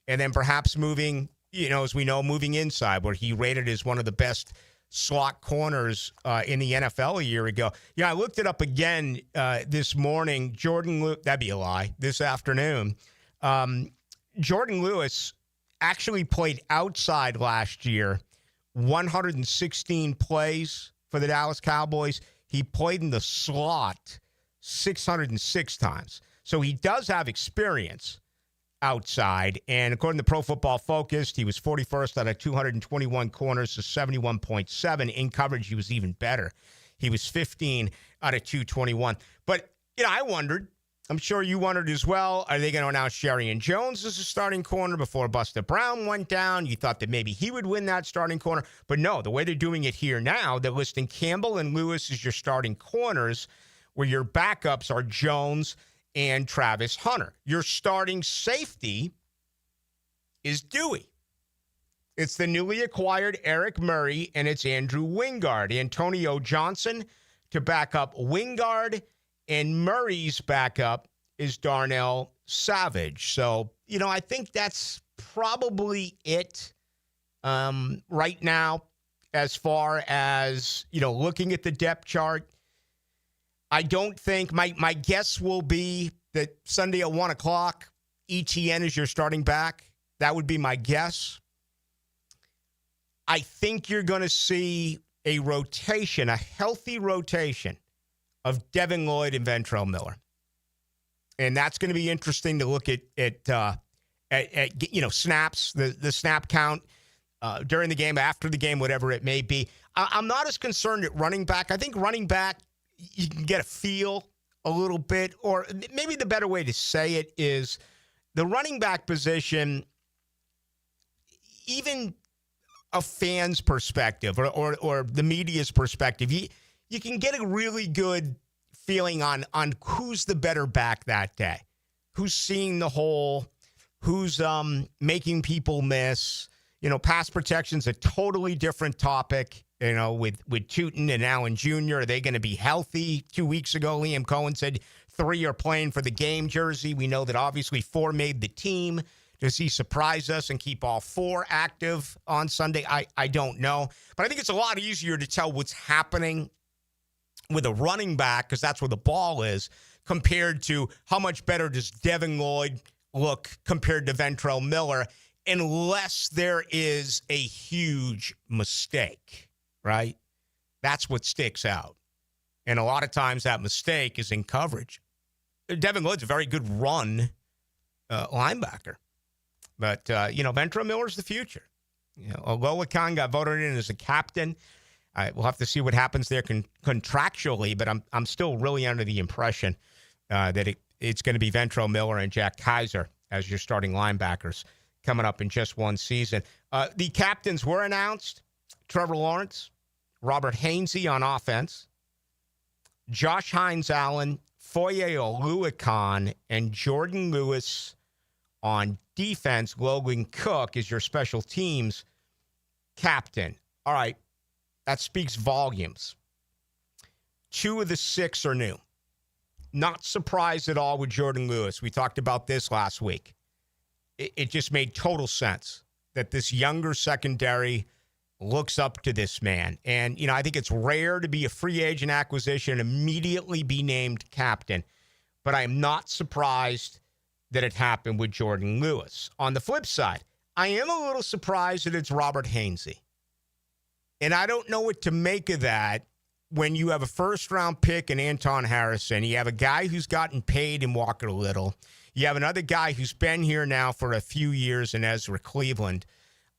and then perhaps moving, you know, as we know, moving inside, where he rated as one of the best slot corners in the NFL a year ago. Yeah, I looked it up again this morning. Jordan Lewis, that'd be a lie, this afternoon. Jordan Lewis actually played outside last year, 116 plays for the Dallas Cowboys. He played in the slot 606 times. So he does have experience outside. And according to Pro Football Focus, he was 41st out of 221 corners to 71.7. In coverage, he was even better. He was 15 out of 221. But, you know, I wondered, I'm sure you wondered as well, are they going to announce Sherian Jones as a starting corner before Buster Brown went down? You thought that maybe he would win that starting corner. But no, the way they're doing it here now, they're listing Campbell and Lewis as your starting corners, where your backups are Jones and Travis Hunter. Your starting safety is Dewey. It's the newly acquired Eric Murray, and it's Andrew Wingard. Antonio Johnson to back up Wingard, and Murray's backup is Darnell Savage. So, you know, I think that's probably it right now as far as, you know, looking at the depth chart. I don't think my guess will be that Sunday at 1 o'clock, ETN is your starting back. That would be my guess. I think you're going to see a rotation, a healthy rotation of Devin Lloyd and Ventrell Miller. And that's going to be interesting to look at you know, snaps, the snap count during the game, after the game, whatever it may be. I'm not as concerned at running back. I think running back, you can get a feel a little bit, or maybe the better way to say it is the running back position, even a fan's perspective or the media's perspective, you can get a really good feeling on who's the better back that day, who's seeing the hole, who's making people miss. Pass protection's a totally different topic. With Tootin and Allen Jr., are they going to be healthy? 2 weeks ago, Liam Cohen said 3 are playing for the game jersey. We know that obviously 4 made the team. Does he surprise us and keep all 4 active on Sunday? I don't know. But I think it's a lot easier to tell what's happening with a running back, because that's where the ball is, compared to how much better does Devin Lloyd look compared to Ventrell Miller, unless there is a huge mistake, right? That's what sticks out. And a lot of times that mistake is in coverage. Devin Lloyd's a very good run linebacker. But, Ventrell Miller's the future. Aloha Khan got voted in as a captain. We'll have to see what happens there contractually, but I'm still really under the impression that it's going to be Ventrell Miller and Jack Kaiser as your starting linebackers coming up in just one season. The captains were announced. Trevor Lawrence, Robert Hainsey on offense, Josh Hines-Allen, Foye Oluokun, and Jordan Lewis on defense. Logan Cook is your special teams captain. All right, that speaks volumes. 2 of the 6 are new. Not surprised at all with Jordan Lewis. We talked about this last week. It just made total sense that this younger secondary looks up to this man. And, I think it's rare to be a free agent acquisition and immediately be named captain. But I am not surprised that it happened with Jordan Lewis. On the flip side, I am a little surprised that it's Robert Hainsey. And I don't know what to make of that when you have a first-round pick in Anton Harrison. You have a guy who's gotten paid in Walker Little. You have another guy who's been here now for a few years in Ezra Cleveland.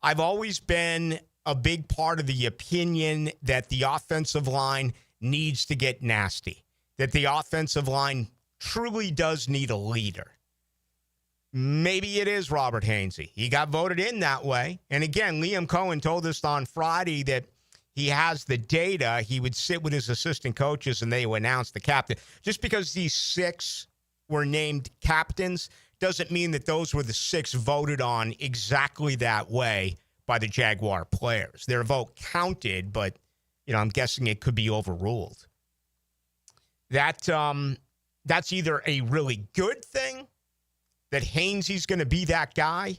I've always been a big part of the opinion that the offensive line needs to get nasty, that the offensive line truly does need a leader. Maybe it is Robert Hainsey. He got voted in that way. And again, Liam Cohen told us on Friday that he has the data. He would sit with his assistant coaches and they would announce the captain. Just because these 6 were named captains doesn't mean that those were the 6 voted on exactly that way by the Jaguar players. Their vote counted, but, I'm guessing it could be overruled. That's either a really good thing, that Hainsey's going to be that guy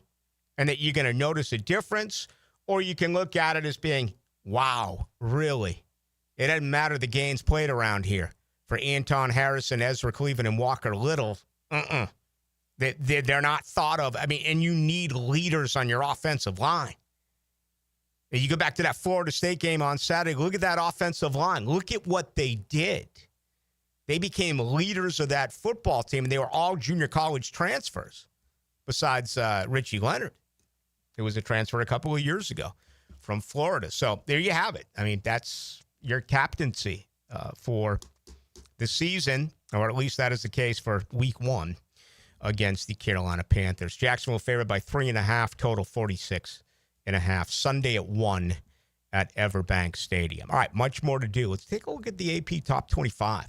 and that you're going to notice a difference, or you can look at it as being, wow, really? It doesn't matter the games played around here for Anton Harrison, Ezra Cleveland, and Walker Little. They're not thought of. And you need leaders on your offensive line. You go back to that Florida State game on Saturday, look at that offensive line. Look at what they did. They became leaders of that football team, and they were all junior college transfers, besides Richie Leonard, who was a transfer a couple of years ago from Florida. So there you have it. That's your captaincy for the season, or at least that is the case for week 1 against the Carolina Panthers. Jacksonville favored by 3.5, total 46.5. Sunday at 1 at Everbank Stadium. All right, much more to do. Let's take a look at the AP Top 25.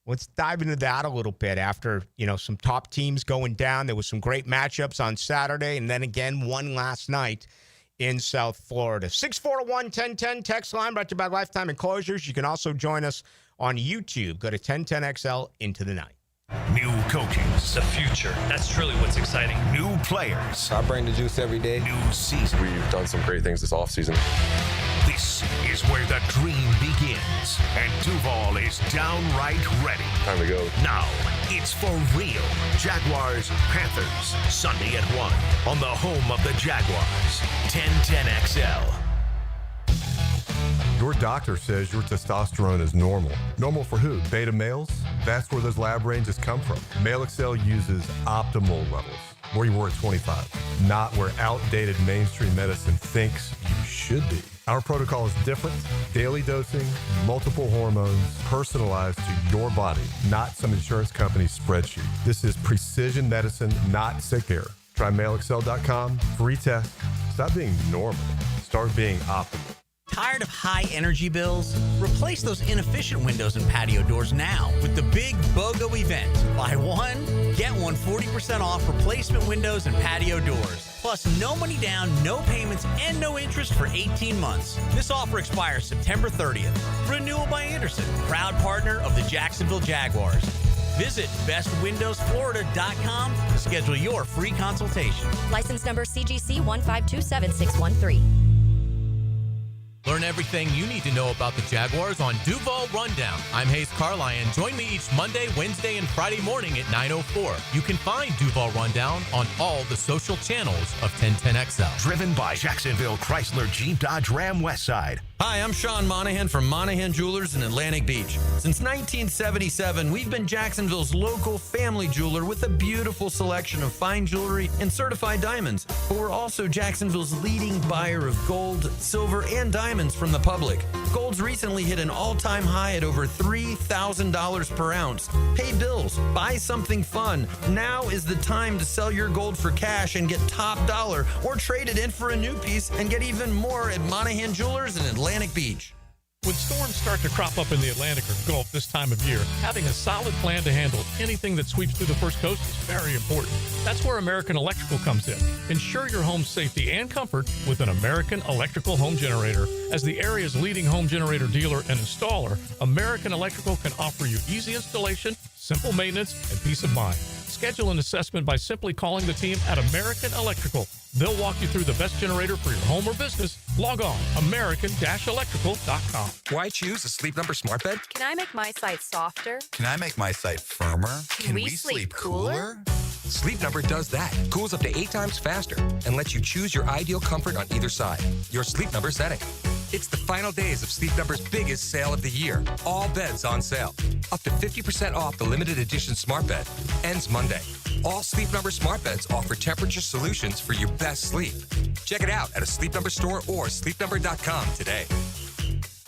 Let's dive into that a little bit after, some top teams going down. There was some great matchups on Saturday, and then again, one last night in South Florida. 641-1010 text line brought to you by Lifetime Enclosures. You can also join us on YouTube. Go to 1010XL into the night. New coaches. The future. That's truly what's exciting. New players. I bring the juice every day. New season. We've done some great things this offseason. This is where the dream begins, and Duval is downright ready. Time to go. Now, it's for real. Jaguars, Panthers, Sunday at 1 on the home of the Jaguars, 1010XL. Your doctor says your testosterone is normal. Normal for who? Beta males? That's where those lab ranges come from. Male Excel uses optimal levels, where you were at 25, not where outdated mainstream medicine thinks you should be. Our protocol is different, daily dosing, multiple hormones, personalized to your body, not some insurance company's spreadsheet. This is precision medicine, not sick care. Try MailExcel.com, free test. Stop being normal. Start being optimal. Tired of high energy bills? Replace those inefficient windows and patio doors now with the big BOGO event. Buy one, get one 40% off replacement windows and patio doors. Plus, no money down, no payments, and no interest for 18 months. This offer expires September 30th. Renewal by Anderson, proud partner of the Jacksonville Jaguars. Visit bestwindowsflorida.com to schedule your free consultation. License number CGC 1527613. Learn everything you need to know about the Jaguars on Duval Rundown. I'm Hayes Carlyon. Join me each Monday, Wednesday, and Friday morning at 9:04. You can find Duval Rundown on all the social channels of 1010XL. Driven by Jacksonville Chrysler Jeep Dodge Ram Westside. Hi, I'm Sean Monahan from Monahan Jewelers in Atlantic Beach. Since 1977, we've been Jacksonville's local family jeweler with a beautiful selection of fine jewelry and certified diamonds. But we're also Jacksonville's leading buyer of gold, silver, and diamonds from the public. Gold's recently hit an all-time high at over $3,000 per ounce. Pay bills, buy something fun. Now is the time to sell your gold for cash and get top dollar, or trade it in for a new piece and get even more at Monahan Jewelers in Atlantic Beach. When storms start to crop up in the Atlantic or Gulf this time of year, having a solid plan to handle anything that sweeps through the first coast is very important. That's where American Electrical comes in. Ensure your home's safety and comfort with an American Electrical home generator. As the area's leading home generator dealer and installer, American Electrical can offer you easy installation, simple maintenance, and peace of mind. Schedule an assessment by simply calling the team at American Electrical. They'll walk you through the best generator for your home or business. Log on, american-electrical.com. Why choose a Sleep Number smart bed? Can I make my site softer? Can I make my site firmer? Can we sleep cooler? Sleep Number does that. Cools up to 8 times faster and lets you choose your ideal comfort on either side. Your Sleep Number setting. It's the final days of Sleep Number's biggest sale of the year. All beds on sale. Up to 50% off the limited edition smart bed. Ends Monday. All Sleep Number smart beds offer temperature solutions for your best sleep. Check it out at a Sleep Number store or sleepnumber.com today.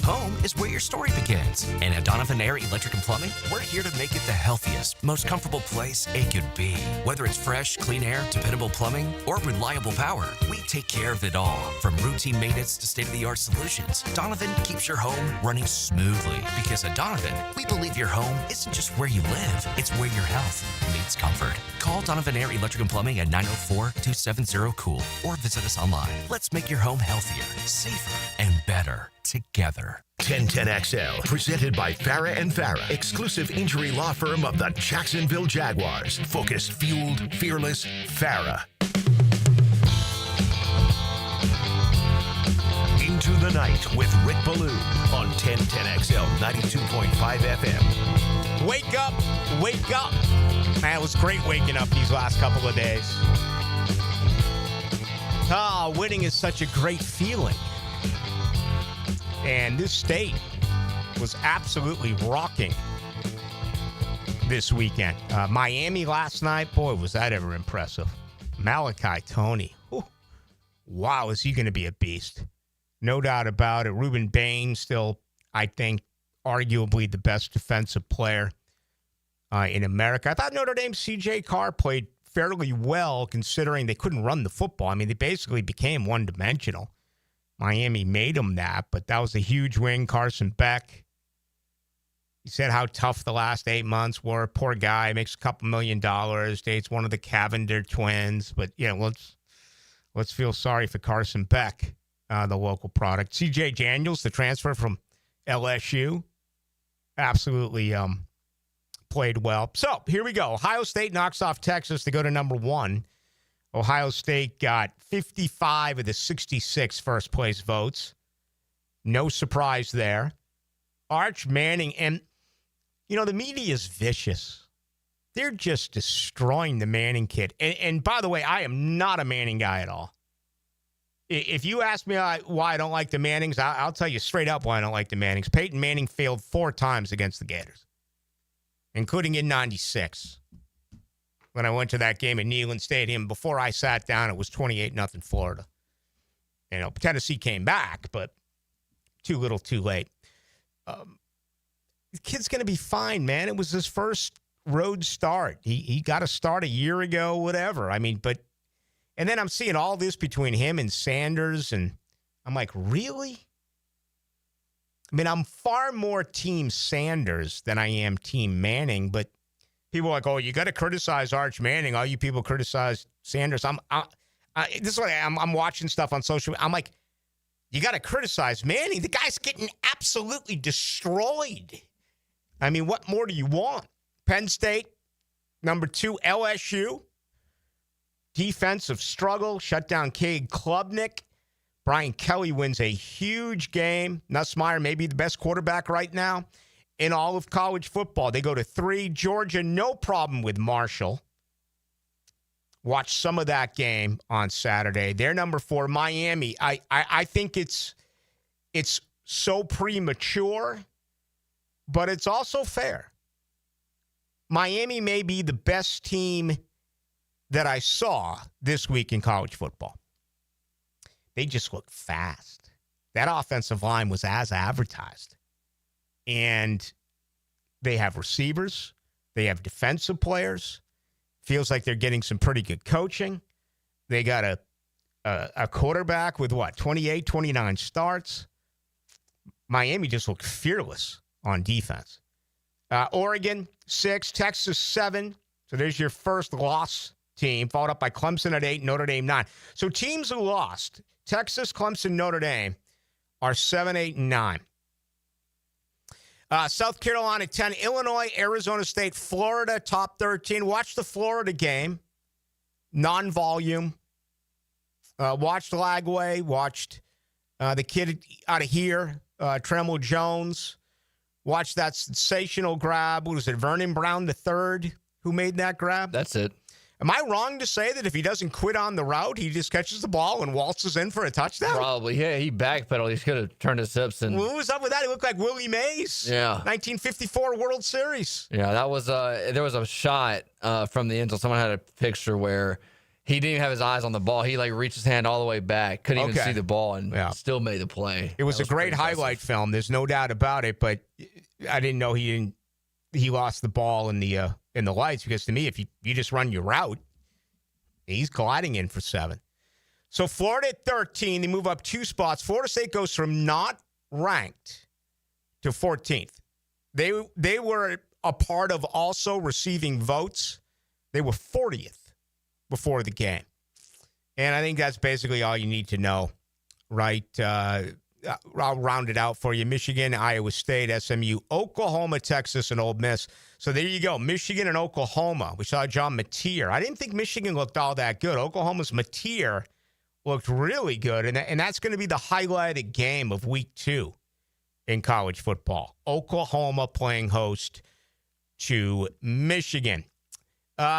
Home is where your story begins. And at Donovan Air Electric and Plumbing, we're here to make it the healthiest, most comfortable place it could be. Whether it's fresh, clean air, dependable plumbing, or reliable power, we take care of it all. From routine maintenance to state-of-the-art solutions, Donovan keeps your home running smoothly. Because at Donovan, we believe your home isn't just where you live, it's where your health meets comfort. Call Donovan Air Electric and Plumbing at 904-270-COOL or visit us online. Let's make your home healthier, safer, and better together. 1010XL, presented by Farah and Farah, exclusive injury law firm of the Jacksonville Jaguars. Focused, fueled, fearless, Farah. Into the Night with Rick Ballou on 1010XL 92.5 FM. Wake up, wake up. Man, it was great waking up these last couple of days. Winning is such a great feeling. And this state was absolutely rocking this weekend. Miami last night, boy, was that ever impressive. Malachi Toney, wow, is he going to be a beast? No doubt about it. Ruben Bain still, I think, arguably the best defensive player in America. I thought Notre Dame's C.J. Carr played fairly well considering they couldn't run the football. I mean, they basically became one-dimensional. Miami made them that, but that was a huge win. Carson Beck, he said how tough the last 8 months were. Poor guy, makes a couple $1 million, dates one of the Cavender twins. But, yeah, let's feel sorry for Carson Beck, the local product. C.J. Daniels, the transfer from LSU, absolutely played well. So, here we go. Ohio State knocks off Texas to go to number 1. Ohio State got 55 of the 66 first-place votes. No surprise there. Arch Manning, and, the media is vicious. They're just destroying the Manning kid. And by the way, I am not a Manning guy at all. If you ask me why I don't like the Mannings, I'll tell you straight up why I don't like the Mannings. Peyton Manning failed 4 times against the Gators, including in 96. When I went to that game at Neyland Stadium, before I sat down, it was 28-0 Florida. Tennessee came back, but too little, too late. The kid's going to be fine, man. It was his first road start. He got a start a year ago, whatever. I mean, and then I'm seeing all this between him and Sanders, and I'm like, really? I mean, I'm far more Team Sanders than I am Team Manning, but people are like, oh, you got to criticize Arch Manning. All you people criticize Sanders. This is what I'm watching stuff on social media. I'm like, you got to criticize Manning. The guy's getting absolutely destroyed. I mean, what more do you want? Penn State, number 2, LSU. Defensive struggle, shut down Cade Klubnik. Brian Kelly wins a huge game. Nussmeier may be the best quarterback right now in all of college football. They go to 3. Georgia, no problem with Marshall. Watch some of that game on Saturday. They're number 4. Miami, I think it's so premature, but it's also fair. Miami may be the best team that I saw this week in college football. They just look fast. That offensive line was as advertised. And they have receivers. They have defensive players. Feels like they're getting some pretty good coaching. They got a quarterback with, 28, 29 starts. Miami just looked fearless on defense. Oregon, 6. Texas, 7. So there's your first loss team, followed up by Clemson at 8, Notre Dame 9. So teams who lost, Texas, Clemson, Notre Dame, are 7, 8, and 9. South Carolina, 10. Illinois, Arizona State, Florida, top 13. Watch the Florida game. Non-volume. Watched Lagway. Watched the kid out of here, Tremel Jones. Watched that sensational grab. What was it, Vernon Brown III, who made that grab? That's it. Am I wrong to say that if he doesn't quit on the route, he just catches the ball and waltzes in for a touchdown? Probably. Yeah, he backpedaled. He could have turned his hips. And what was up with that? He looked like Willie Mays. Yeah. 1954 World Series. Yeah, that was there was a shot from the end zone. Someone had a picture where he didn't even have his eyes on the ball. He reached his hand all the way back, couldn't even see the ball, and still made the play. It was a great highlight film. There's no doubt about it, but I didn't know he lost the ball in the lights, because to me, if you just run your route, he's gliding in for 7. So Florida at 13, they move up 2 spots. Florida State goes from not ranked to 14th. They were a part of also receiving votes. They were 40th before the game. And I think that's basically all you need to know, right? I'll round it out for you. Michigan, Iowa State, SMU, Oklahoma, Texas, and Ole Miss. So there you go. Michigan and Oklahoma. We saw John Mateer. I didn't think Michigan looked all that good. Oklahoma's Mateer looked really good. And that's going to be the highlighted game of week 2 in college football. Oklahoma playing host to Michigan.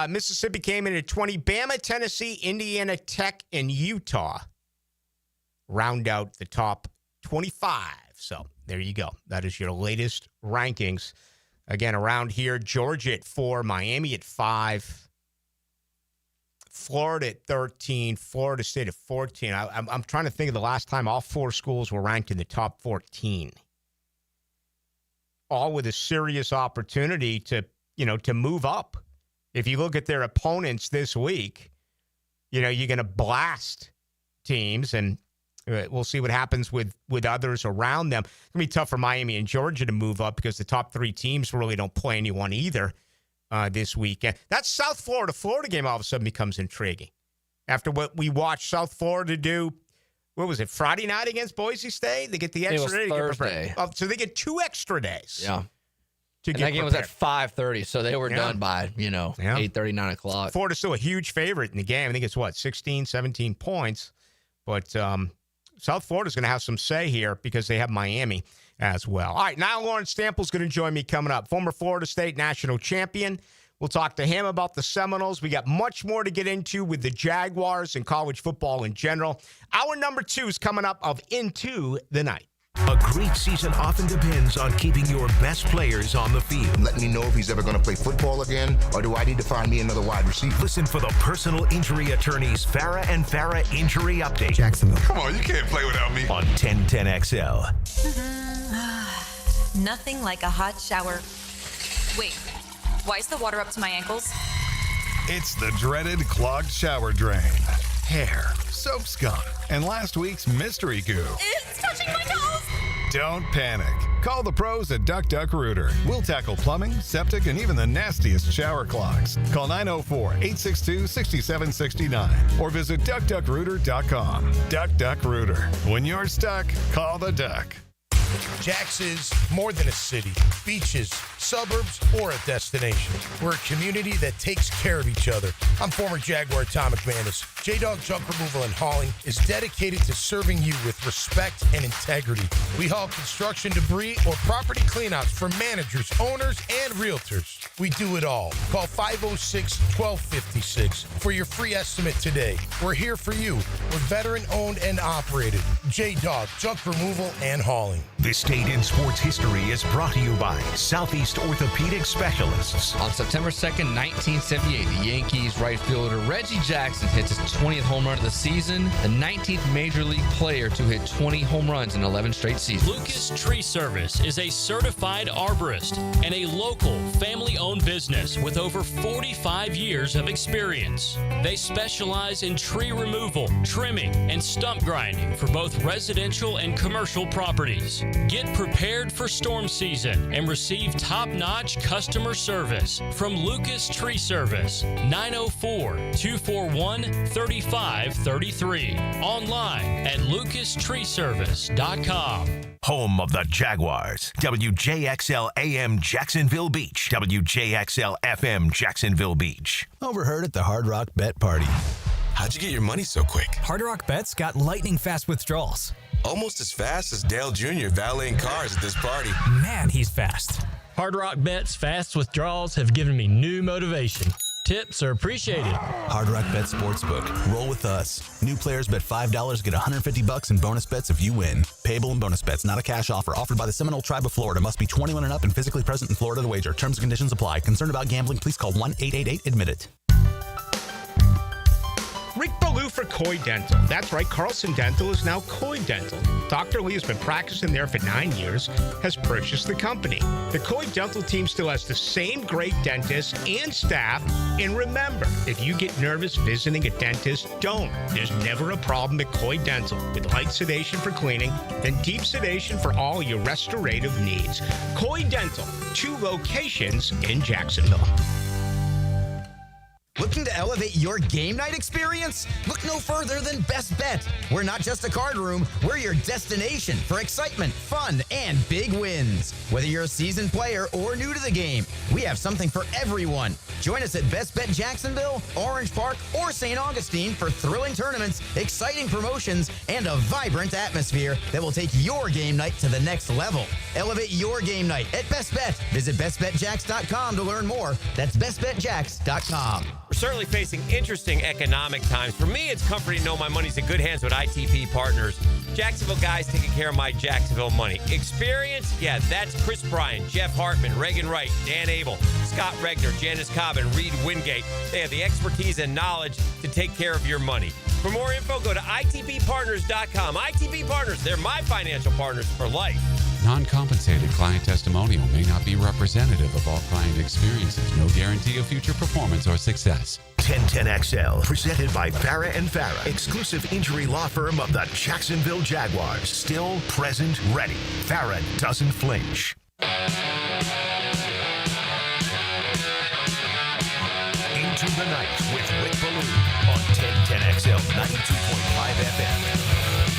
Mississippi came in at 20. Bama, Tennessee, Indiana, Tech, and Utah round out the top 25. So there you go. That is your latest rankings. Again, around here, Georgia at 4, Miami at 5, Florida at 13, Florida State at 14. I'm trying to think of the last time all 4 schools were ranked in the top 14. All with a serious opportunity to move up. If you look at their opponents this week, you're going to blast teams, and we'll see what happens with others around them. It's going to be tough for Miami and Georgia to move up because the top 3 teams really don't play anyone either this weekend. That South Florida game all of a sudden becomes intriguing. After what we watched South Florida do, what was it, Friday night against Boise State? They get the extra day. Thursday. So they get 2 extra days. Yeah. And that game was at 5:30, so they were done by, 8:30, 9 o'clock. Florida's still a huge favorite in the game. I think it's, 16, 17 points. But South Florida's going to have some say here because they have Miami as well. All right, Nile Lawrence Stample is going to join me coming up. Former Florida State national champion. We'll talk to him about the Seminoles. We got much more to get into with the Jaguars and college football in general. Hour number 2 is coming up of Into the Night. A great season often depends on keeping your best players on the field. Let me know if he's ever going to play football again, or do I need to find me another wide receiver? Listen for the personal injury attorneys Farrah and Farrah Injury Update. Jacksonville. Come on, you can't play without me. On 1010XL. Nothing like a hot shower. Wait, why is the water up to my ankles? It's the dreaded clogged shower drain. Hair, soap scum, and last week's mystery goo. It's touching my toes! Don't panic. Call the pros at Duck Duck Rooter. We'll tackle plumbing, septic, and even the nastiest shower clogs. Call 904-862-6769 or visit duckduckrooter.com. Duck Duck Rooter. When you're stuck, call the Duck. Jax is more than a city, beaches, suburbs, or a destination. We're a community that takes care of each other. I'm former Jaguar Tom McManus. J-Dog Junk Removal and Hauling is dedicated to serving you with respect and integrity. We haul construction debris or property cleanouts for managers, owners, and realtors. We do it all. Call 506-1256 for your free estimate today. We're here for you. We're veteran-owned and operated. J-Dog Junk Removal and Hauling. This date in sports history is brought to you by Southeast Orthopedic Specialists. On September 2nd, 1978, the Yankees right fielder Reggie Jackson hits his 20th home run of the season, the 19th major league player to hit 20 home runs in 11 straight seasons. Lucas Tree Service is a certified arborist and a local family-owned business with over 45 years of experience. They specialize in tree removal, trimming, and stump grinding for both residential and commercial properties. Get prepared for storm season and receive top-notch customer service from Lucas Tree Service, 904-241-3533. Online at lucastreeservice.com. Home of the Jaguars. WJXL AM Jacksonville Beach. WJXL FM Jacksonville Beach. Overheard at the Hard Rock Bet Party. How'd you get your money so quick? Hard Rock Bet's got lightning fast withdrawals. Almost as fast as Dale Jr. valeting cars at this party. Man, he's fast. Hard Rock Bet's fast withdrawals have given me new motivation. Tips are appreciated. Hard Rock Bet Sportsbook. Roll with us. New players bet $5, get $150 in bonus bets if you win. Payable in bonus bets, not a cash offer. Offered by the Seminole Tribe of Florida. Must be 21 and up and physically present in Florida to wager. Terms and conditions apply. Concerned about gambling? Please call 1-888-ADMIT-IT. Rick Ballou for Coy Dental. That's right, Carlson Dental is now Coy Dental. Dr. Lee has been practicing there for 9 years, has purchased the company. The Coy Dental team still has the same great dentist and staff. And remember, if you get nervous visiting a dentist, don't. There's never a problem at Coy Dental. With light sedation for cleaning and deep sedation for all your restorative needs. Coy Dental, 2 locations in Jacksonville. Looking to elevate your game night experience? Look no further than Best Bet. We're not just a card room, we're your destination for excitement, fun, and big wins. Whether you're a seasoned player or new to the game, we have something for everyone. Join us at Best Bet Jacksonville, Orange Park, or St. Augustine for thrilling tournaments, exciting promotions, and a vibrant atmosphere that will take your game night to the next level. Elevate your game night at Best Bet. Visit bestbetjacks.com to learn more. That's bestbetjacks.com. We're certainly facing interesting economic times. For me, it's comforting to know my money's in good hands with ITP Partners. Jacksonville guys taking care of my Jacksonville money. Experience? Yeah, that's Chris Bryan, Jeff Hartman, Reagan Wright, Dan Abel, Scott Regner, Janice Cobb, and Reed Wingate. They have the expertise and knowledge to take care of your money. For more info, go to itppartners.com. ITP Partners, they're my financial partners for life. Non-compensated client testimonial may not be representative of all client experiences. No guarantee of future performance or success. 1010XL, presented by Farrah and Farrah, exclusive injury law firm of the Jacksonville Jaguars. Still, present, ready. Farrah doesn't flinch. Into the night with Rick Ballou on 1010XL 92.5 FM.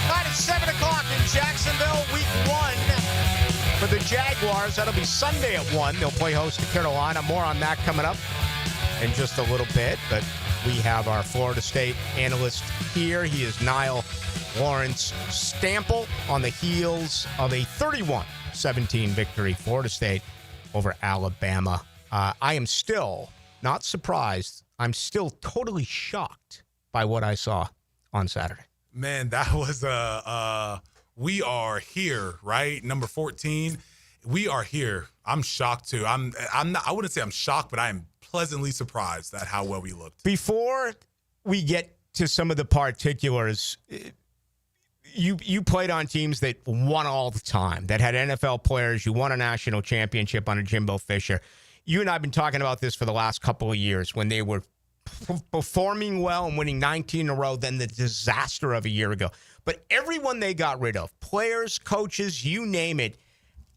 Night at 7 o'clock in Jacksonville, week 1 for the Jaguars. That'll be Sunday at 1. They'll play host to Carolina. More on that coming up in just a little bit. But we have our Florida State analyst here. He is Nile Lawrence Stample on the heels of a 31-17 victory, Florida State over Alabama. I am still not surprised. I'm still totally shocked by what I saw on Saturday. Man, that was a we are here, right? Number 14. We are here. I'm shocked too. I'm not, I wouldn't say I'm shocked, but I am pleasantly surprised at how well we looked. Before we get to some of the particulars, you played on teams that won all the time, that had NFL players. You won a national championship under Jimbo Fisher. You and I have been talking about this for the last couple of years when they were performing well and winning 19 in a row, then the disaster of a year ago. But everyone they got rid of, players, coaches, you name it,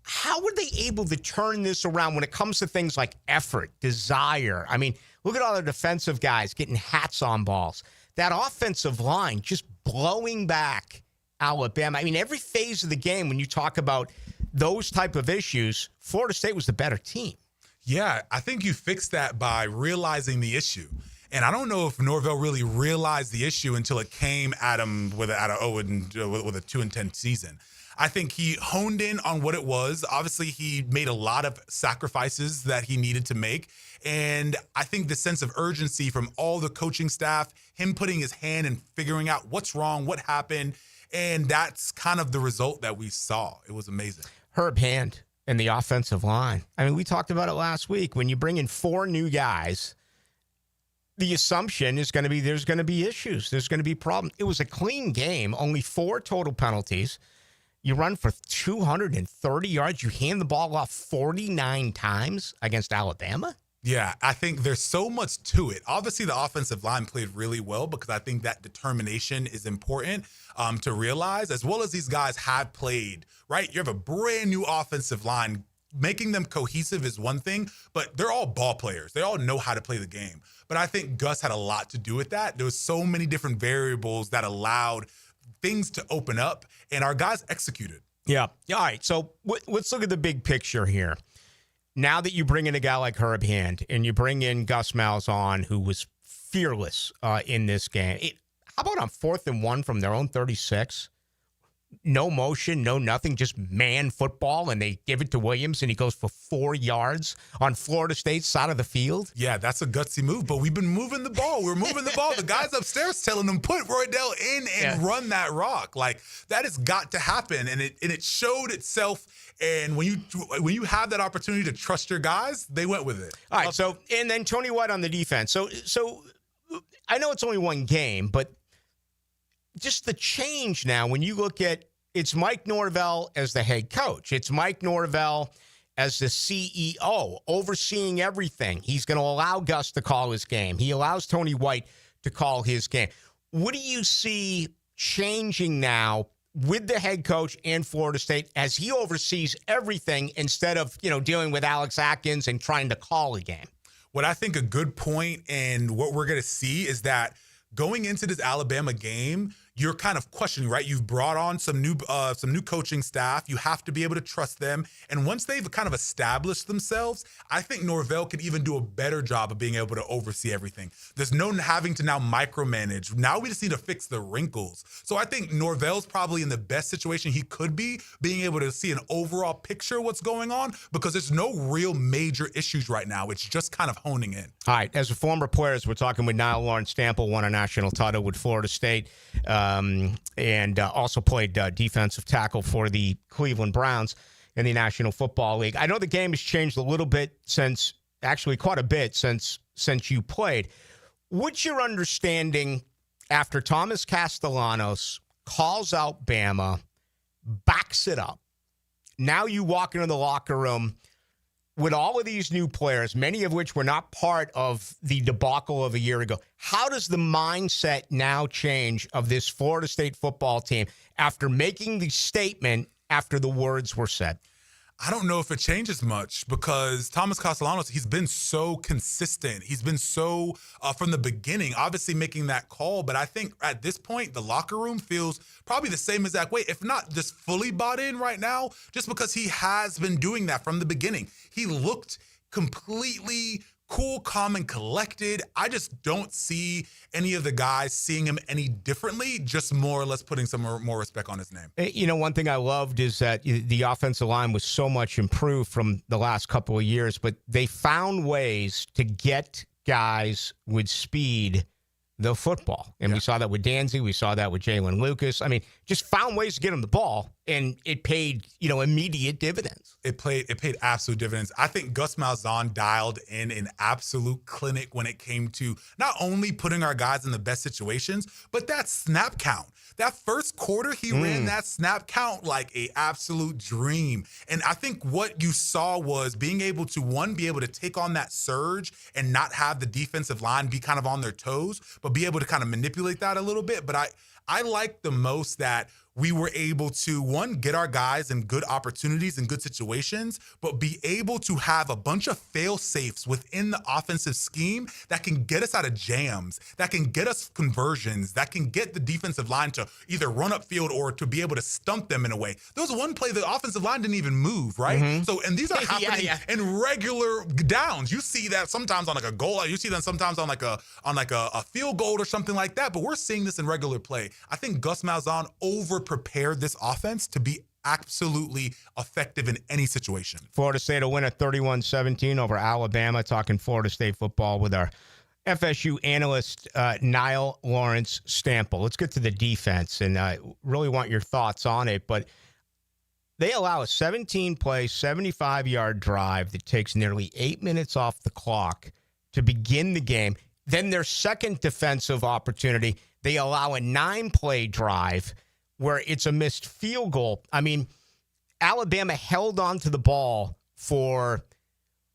how were they able to turn this around when it comes to things like effort, desire? I mean, look at all the defensive guys getting hats on balls. That offensive line just blowing back Alabama. I mean, every phase of the game, when you talk about those type of issues, Florida State was the better team. Yeah, I think you fixed that by realizing the issue. And I don't know if Norvell really realized the issue until it came at him with a 2-10 season. I think he honed in on what it was. Obviously, he made a lot of sacrifices that he needed to make. And I think the sense of urgency from all the coaching staff, him putting his hand and figuring out what's wrong, what happened, and that's kind of the result that we saw. It was amazing. Herb Hand and the offensive line. I mean, we talked about it last week. When you bring in 4 new guys, the assumption is going to be there's going to be issues. There's going to be problems. It was a clean game, only 4 total penalties. You run for 230 yards. You hand the ball off 49 times against Alabama. Yeah, I think there's so much to it. Obviously, the offensive line played really well because I think that determination is important to realize, as well as these guys have played, right? You have a brand new offensive line. Making them cohesive is one thing, but they're all ball players. They all know how to play the game. But I think Gus had a lot to do with that. There was so many different variables that allowed things to open up, and our guys executed. Yeah. All right, so let's look at the big picture here. Now that you bring in a guy like Herb Hand and you bring in Gus Malzahn, who was fearless in this game, how about on 4th and 1 from their own 36? No motion, no nothing, just man football, and they give it to Williams, and he goes for 4 yards on Florida State's side of the field. Yeah, that's a gutsy move, but we've been moving the ball. We're moving the ball. The guys upstairs telling them, put Roydell in and run that rock. Like, that has got to happen, and it showed itself. And when you have that opportunity to trust your guys, they went with it. All right, so, and then Tony White on the defense. So I know it's only one game, but just the change now, when you look at, it's Mike Norvell as the head coach. It's Mike Norvell as the CEO, overseeing everything. He's going to allow Gus to call his game. He allows Tony White to call his game. What do you see changing now with the head coach and Florida State as he oversees everything instead of, dealing with Alex Atkins and trying to call a game? What I think a good point and what we're going to see is that going into this Alabama game, you're kind of questioning, right? You've brought on some new coaching staff. You have to be able to trust them. And once they've kind of established themselves, I think Norvell can even do a better job of being able to oversee everything. There's no having to now micromanage. Now we just need to fix the wrinkles. So I think Norvell's probably in the best situation he could be, being able to see an overall picture of what's going on, because there's no real major issues right now. It's just kind of honing in. All right. As a former player, we're talking with Nile Lawrence Stample, won a national title with Florida State. And also played defensive tackle for the Cleveland Browns in the National Football League. I know the game has changed a little bit quite a bit since you played. What's your understanding after Thomas Castellanos calls out Bama, backs it up? Now you walk into the locker room with all of these new players, many of which were not part of the debacle of a year ago. How does the mindset now change of this Florida State football team after making the statement after the words were said? I don't know if it changes much, because Thomas Castellanos, he's been so consistent. He's been so, from the beginning, obviously making that call. But I think at this point, the locker room feels probably the same exact way, if not just fully bought in right now, just because he has been doing that from the beginning. He looked completely cool, calm, and collected. I just don't see any of the guys seeing him any differently, just more or less putting some more respect on his name. One thing I loved is that the offensive line was so much improved from the last couple of years, but they found ways to get guys with speed the football. And we saw that with Danzy. We saw that with Jalen Lucas. I mean, just found ways to get him the ball, and it paid, immediate dividends. It paid absolute dividends. I think Gus Malzahn dialed in an absolute clinic when it came to not only putting our guys in the best situations, but that snap count. That first quarter, he ran that snap count like a absolute dream. And I think what you saw was being able to, one, be able to take on that surge and not have the defensive line be kind of on their toes, but be able to kind of manipulate that a little bit. But I like the most that we were able to, one, get our guys in good opportunities and good situations, but be able to have a bunch of fail-safes within the offensive scheme that can get us out of jams, that can get us conversions, that can get the defensive line to either run upfield or to be able to stump them in a way. There was one play the offensive line didn't even move, right? So, and these are happening in regular downs. You see that sometimes on like a goal, you see that sometimes on like a field goal or something like that, but we're seeing this in regular play. I think Gus Malzahn over-prepared this offense to be absolutely effective in any situation. Florida State will win at 31-17 over Alabama. Talking Florida State football with our FSU analyst, Nile Lawrence Stample. Let's get to the defense, and I really want your thoughts on it. But they allow a 17-play, 75-yard drive that takes nearly 8 minutes off the clock to begin the game. Then their second defensive opportunity, they allow a 9-play drive where it's a missed field goal. I mean, Alabama held on to the ball for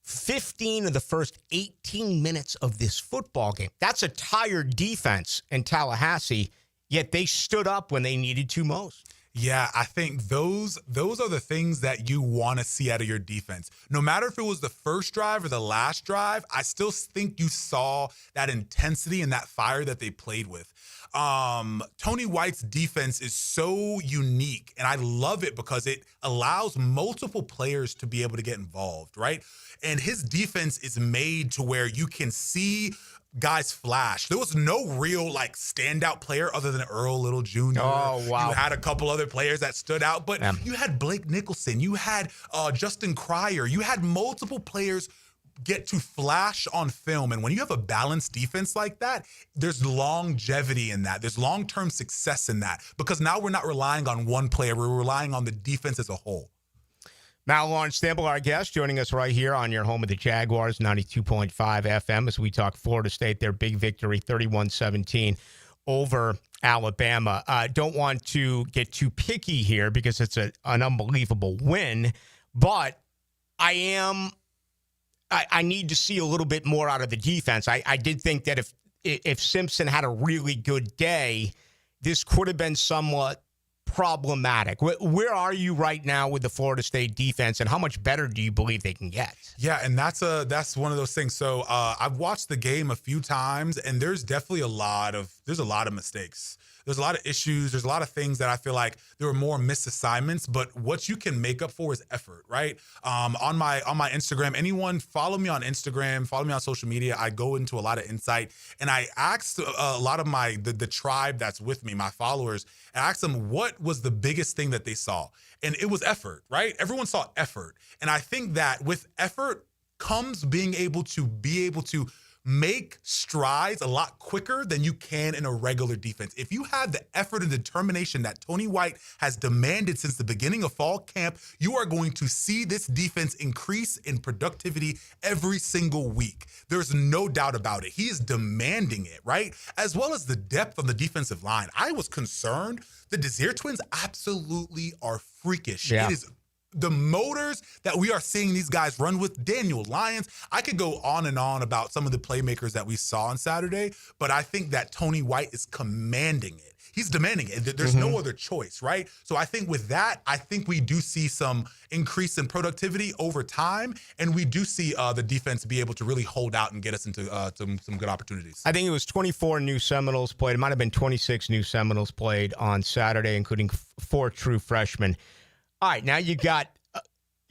15 of the first 18 minutes of this football game. That's a tired defense in Tallahassee, yet they stood up when they needed to most. Yeah, I think those are the things that you want to see out of your defense. No matter if it was the first drive or the last drive, I still think you saw that intensity and that fire that they played with. Tony White's defense is so unique, and I love it because it allows multiple players to be able to get involved, right? And his defense is made to where you can see guys flash. There was no real standout player other than Earl Little Jr. Oh, wow. You had a couple other players that stood out, but you had Blake Nicholson, you had Justin Cryer, you had multiple players get to flash on film. And when you have a balanced defense like that, there's longevity in that. There's long-term success in that because now we're not relying on one player. We're relying on the defense as a whole. Nile Lawrence Stample, our guest, joining us right here on your home of the Jaguars, 92.5 FM, as we talk Florida State, their big victory, 31-17 over Alabama. Don't want to get too picky here because it's an unbelievable win, but I need to see a little bit more out of the defense. I did think that if Simpson had a really good day, this could have been somewhat problematic. Where are you right now with the Florida State defense, and how much better do you believe they can get? Yeah, and that's one of those things. So I've watched the game a few times, and there's definitely a lot of mistakes. There's a lot of issues. There's a lot of things that I feel like there were more missed assignments, but what you can make up for is effort, right? On my Instagram, anyone follow me on Instagram, follow me on social media. I go into a lot of insight, and I asked a lot of the tribe that's with me, my followers, and I asked them what was the biggest thing that they saw, and it was effort, right? Everyone saw effort, and I think that with effort comes being able to make strides a lot quicker than you can in a regular defense. If you have the effort and determination that Tony White has demanded since the beginning of fall camp, you are going to see this defense increase in productivity every single week. There's no doubt about it. He is demanding it, right? As well as the depth on the defensive line. I was concerned. The Desir twins absolutely are freakish. Yeah. It is the motors that we are seeing these guys run with. Daniel Lyons, I could go on and on about some of the playmakers that we saw on Saturday, but I think that Tony White is commanding it. He's demanding it. There's no other choice, right? So I think with that, I think we do see some increase in productivity over time, and we do see the defense be able to really hold out and get us into some good opportunities. I think it was 24 new Seminoles played. It might have been 26 new Seminoles played on Saturday, including 4 true freshmen. All right, now you got,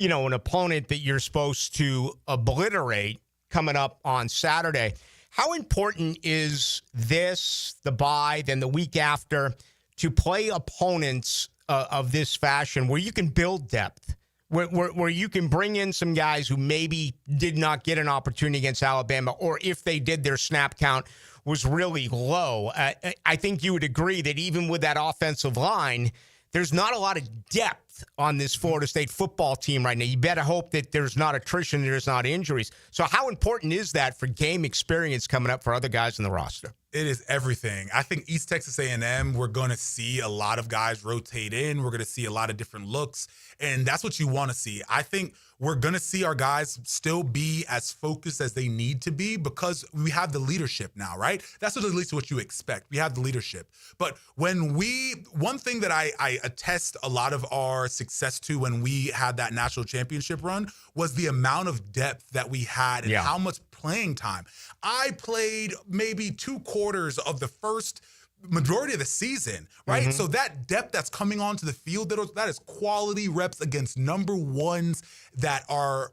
an opponent that you're supposed to obliterate coming up on Saturday. How important is this, the bye, then the week after, to play opponents of this fashion where you can build depth, where you can bring in some guys who maybe did not get an opportunity against Alabama, or if they did, their snap count was really low. I think you would agree that even with that offensive line, there's not a lot of depth on this Florida State football team right now. You better hope that there's not attrition, there's not injuries. So how important is that for game experience coming up for other guys in the roster? It is everything. I think East Texas A&M, we're going to see a lot of guys rotate in. We're going to see a lot of different looks, and that's what you want to see. I think we're going to see our guys still be as focused as they need to be because we have the leadership now, right? That's at least what you expect. We have the leadership. But one thing that I attest a lot of our success to when we had that national championship run was the amount of depth that we had and how much playing time. I played maybe 2 quarters of the first majority of the season, right? Mm-hmm. So that depth that's coming onto the field, that is quality reps against number ones that are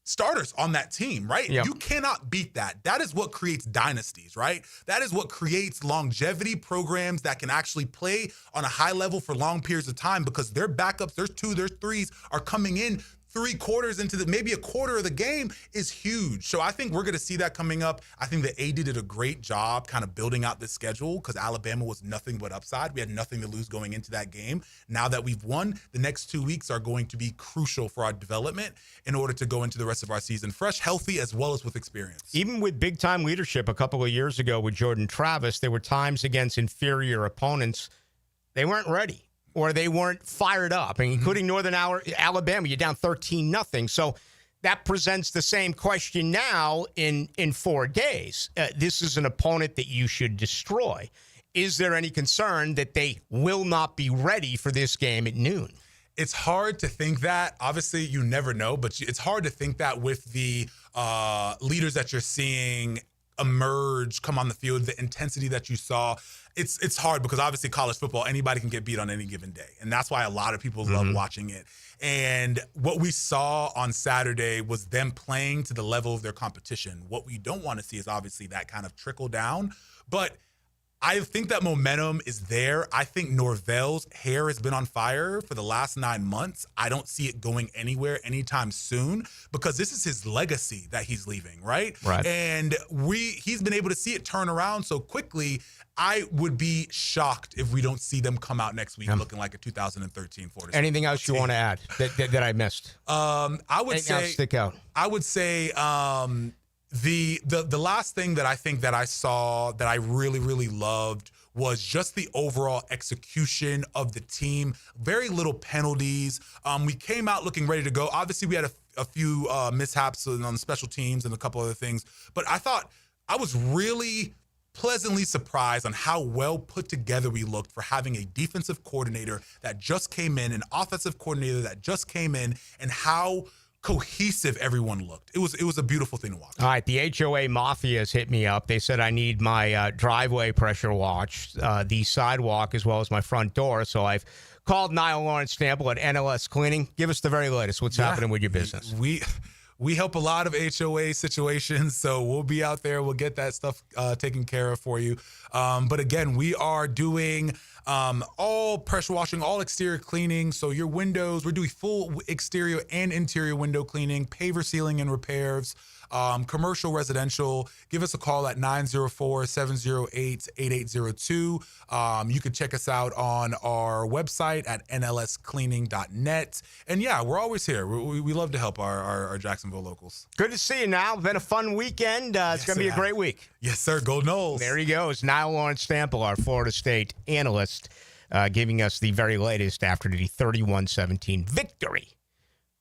starters on that team, right? Yep. You cannot beat that. That is what creates dynasties, right? That is what creates longevity programs that can actually play on a high level for long periods of time because their backups, their 2, their 3s are coming in 3 quarters into maybe a quarter of the game is huge. So I think we're going to see that coming up. I think the AD did a great job kind of building out this schedule because Alabama was nothing but upside. We had nothing to lose going into that game. Now that we've won, the next 2 weeks are going to be crucial for our development in order to go into the rest of our season fresh, healthy, as well as with experience. Even with big-time leadership a couple of years ago with Jordan Travis, there were times against inferior opponents, they weren't ready. Or they weren't fired up, including Northern Alabama. You're down 13-0. So that presents the same question now in 4 days. This is an opponent that you should destroy. Is there any concern that they will not be ready for this game at noon? It's hard to think that. Obviously, you never know, but it's hard to think that with the leaders that you're seeing emerge, come on the field, the intensity that you saw. It's hard because obviously college football, anybody can get beat on any given day. And that's why a lot of people love watching it. And what we saw on Saturday was them playing to the level of their competition. What we don't want to see is obviously that kind of trickle down. But I think that momentum is there. I think Norvell's hair has been on fire for the last 9 months. I don't see it going anywhere anytime soon because this is his legacy that he's leaving, right? And he's been able to see it turn around so quickly. I would be shocked if we don't see them come out next week looking like a 2013 Florida State. Anything else you want to add that I missed? I would Anything else stick out? I would say the last thing that I think that I saw that I really, really loved was just the overall execution of the team. Very little penalties. We came out looking ready to go. Obviously, we had a few mishaps on the special teams and a couple other things. But I thought I was really pleasantly surprised on how well put together we looked for having a defensive coordinator that just came in, an offensive coordinator that just came in, and how cohesive everyone looked. It was a beautiful thing to watch. All right, the HOA Mafia has hit me up. They said I need my driveway pressure watched, the sidewalk, as well as my front door. So I've called Nile Lawrence Stample at NLS Cleaning. Give us the very latest. What's happening with your business? We help a lot of HOA situations, so we'll be out there. We'll get that stuff taken care of for you. But again, we are doing all pressure washing, all exterior cleaning. So your windows, we're doing full exterior and interior window cleaning, paver sealing and repairs, commercial, residential. Give us a call at 904-708-8802. You can check us out on our website at nlscleaning.net. And yeah, we're always here. We love to help our Jacksonville locals. Good to see you now. Been a fun weekend. It's going to be a great week. Yes, sir. Go Noles. There he goes. Nile Lawrence Stample, our Florida State analyst, giving us the very latest after the 31-17 victory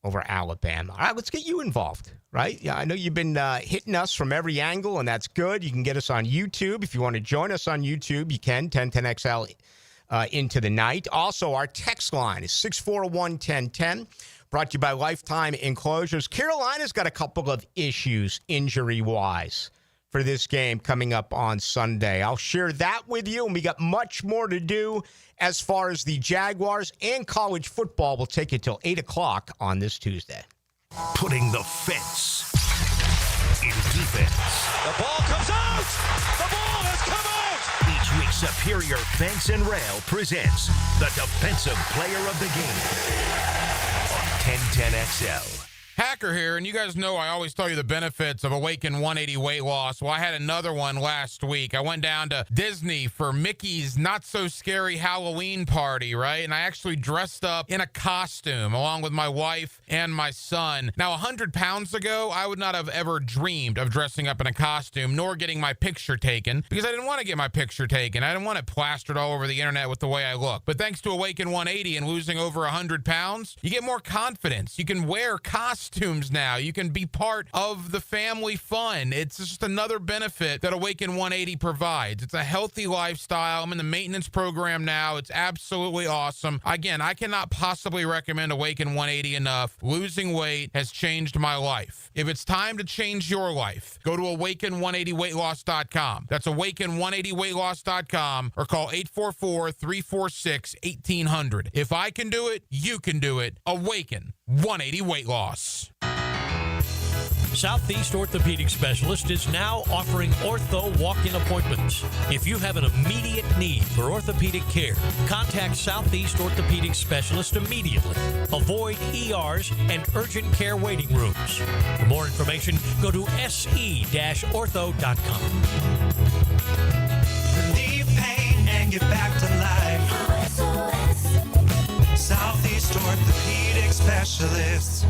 over Alabama. All right, let's get you involved, right? Yeah, I know you've been hitting us from every angle, and that's good. You can get us on YouTube. If you want to join us on YouTube, you can, 1010XL into the night. Also, our text line is 641-1010, brought to you by Lifetime Enclosures. Carolina's got a couple of issues injury-wise for this game coming up on Sunday. I'll share that with you, and we got much more to do as far as the Jaguars and college football. We'll take you till 8 o'clock on this Tuesday. Putting the fence in defense. The ball comes out! The ball has come out! Each week, Superior Fence and Rail presents the Defensive Player of the Game on 1010XL. Hacker here, and you guys know I always tell you the benefits of Awaken 180 weight loss. Well, I had another one last week. I went down to Disney for Mickey's not-so-scary Halloween party, right? And I actually dressed up in a costume along with my wife and my son. Now, 100 pounds ago, I would not have ever dreamed of dressing up in a costume nor getting my picture taken because I didn't want to get my picture taken. I didn't want it plastered all over the internet with the way I look. But thanks to Awaken 180 and losing over 100 pounds, you get more confidence. You can wear costumes now. You can be part of the family fun. It's just another benefit that Awaken 180 provides. It's a healthy lifestyle. I'm in the maintenance program now. It's absolutely awesome. Again, I cannot possibly recommend Awaken 180 enough. Losing weight has changed my life. If it's time to change your life, go to awaken180weightloss.com. That's awaken180weightloss.com or call 844-346-1800. If I can do it, you can do it. Awaken 180 Weight Loss. Southeast Orthopedic Specialist is now offering ortho walk-in appointments. If you have an immediate need for orthopedic care, contact Southeast Orthopedic Specialist immediately. Avoid ERs and urgent care waiting rooms. For more information, go to se-ortho.com. Relieve pain and get back to life. Southeast Orthopedic Specialists.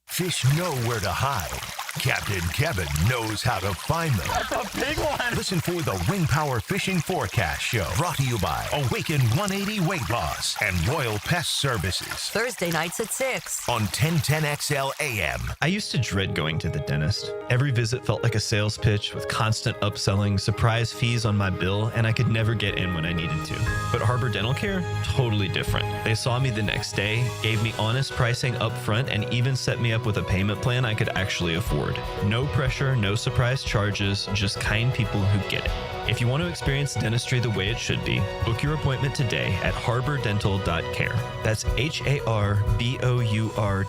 Fish know where to hide. Captain Kevin knows how to find them. That's a big one. Listen for the Wing Power Fishing Forecast Show, brought to you by Awaken 180 Weight Loss and Royal Pest Services. Thursday nights at 6 on 1010XL AM. I used to dread going to the dentist. Every visit felt like a sales pitch with constant upselling, surprise fees on my bill, and I could never get in when I needed to. But Harbor Dental Care, totally different. They saw me the next day, gave me honest pricing up front, and even set me up with a payment plan I could actually afford. No pressure, no surprise charges, just kind people who get it. If you want to experience dentistry the way it should be, book your appointment today at harbordental.care. That's HARBOUR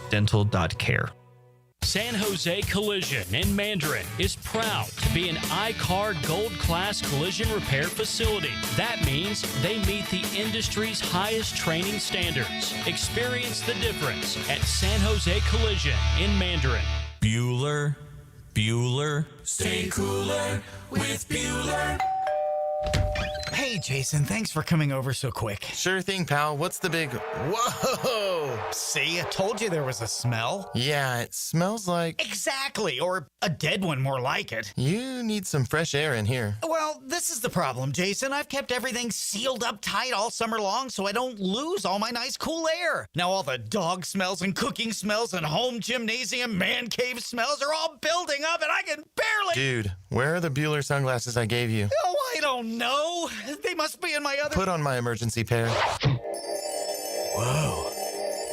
dental.care. San Jose Collision in Mandarin is proud to be an I-CAR Gold Class collision repair facility. That means they meet the industry's highest training standards. Experience the difference at San Jose Collision in Mandarin. Bueller. Stay cooler with Bueller. Hey, Jason, thanks for coming over so quick. Sure thing, pal. What's the big... Whoa! See, I told you there was a smell. Yeah, it smells like... Exactly, or a dead one more like it. You need some fresh air in here. Well, this is the problem, Jason. I've kept everything sealed up tight all summer long so I don't lose all my nice cool air. Now all the dog smells and cooking smells and home gymnasium man cave smells are all building up and I can barely... Dude, where are the Bueller sunglasses I gave you? Oh, I don't know. They must be in my other... Put on my emergency pair. Whoa.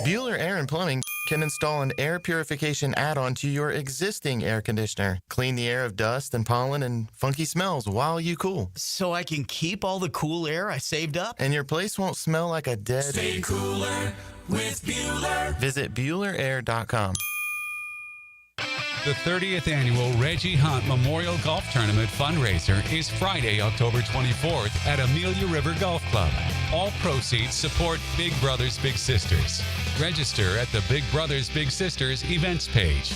Bueller Air and Plumbing can install an air purification add-on to your existing air conditioner. Clean the air of dust and pollen and funky smells while you cool. So I can keep all the cool air I saved up? And your place won't smell like a dead... Stay cooler with Bueller. Visit BuellerAir.com. The 30th annual Reggie Hunt Memorial Golf Tournament fundraiser is Friday, October 24th at Amelia River Golf Club. All proceeds support Big Brothers Big Sisters. Register at the Big Brothers Big Sisters events page.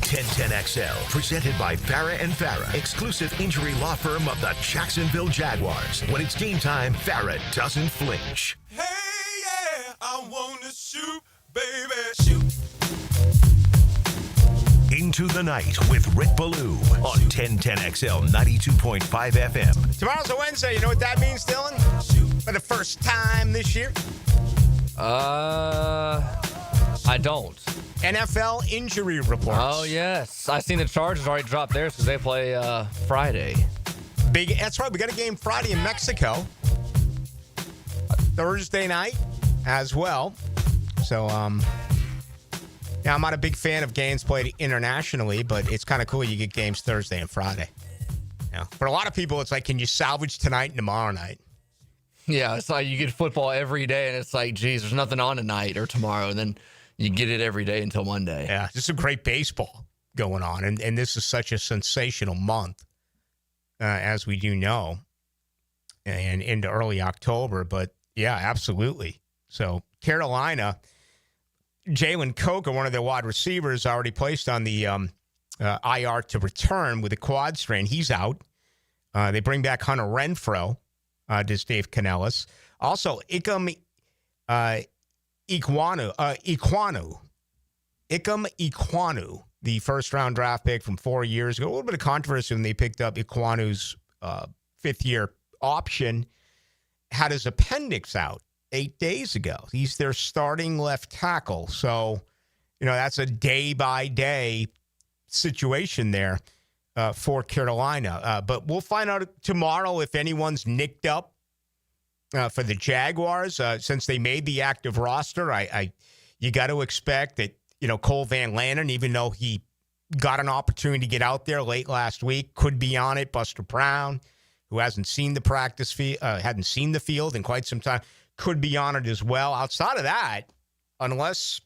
1010XL, presented by Farah and Farah, exclusive injury law firm of the Jacksonville Jaguars. When it's game time, Farah doesn't flinch. Hey, yeah, I want to shoot, baby, shoot. Into the Night with Rick Ballou on 1010XL 92.5 FM. Tomorrow's a Wednesday. You know what that means, Dylan? For the first time this year? I don't. NFL injury reports. Oh, yes. I seen the Chargers already dropped theirs because they play Friday. That's right. We got a game Friday in Mexico. Thursday night as well. So, yeah, I'm not a big fan of games played internationally, but it's kind of cool you get games Thursday and Friday. Yeah. For a lot of people, it's like, can you salvage tonight and tomorrow night? Yeah, it's like you get football every day, and it's like, geez, there's nothing on tonight or tomorrow, and then you get it every day until Monday. Yeah, there's some great baseball going on, and this is such a sensational month, as we do know, and into early October. But, yeah, absolutely. So, Carolina... Jalen Coker, one of their wide receivers, already placed on the IR to return with a quad strain. He's out. They bring back Hunter Renfrow, does Dave Canellis. Also, Ikem Ekwonu, the first-round draft pick from 4 years ago. A little bit of controversy when they picked up Ekwonu's fifth-year option, had his appendix out 8 days ago. He's their starting left tackle. So, that's a day-by-day situation there for Carolina. But we'll find out tomorrow if anyone's nicked up for the Jaguars. Since they made the active roster, you got to expect that, Cole Van Lannon, even though he got an opportunity to get out there late last week, could be on it. Buster Brown, who hasn't seen the hadn't seen the field in quite some time, could be on it as well. Outside of that, unless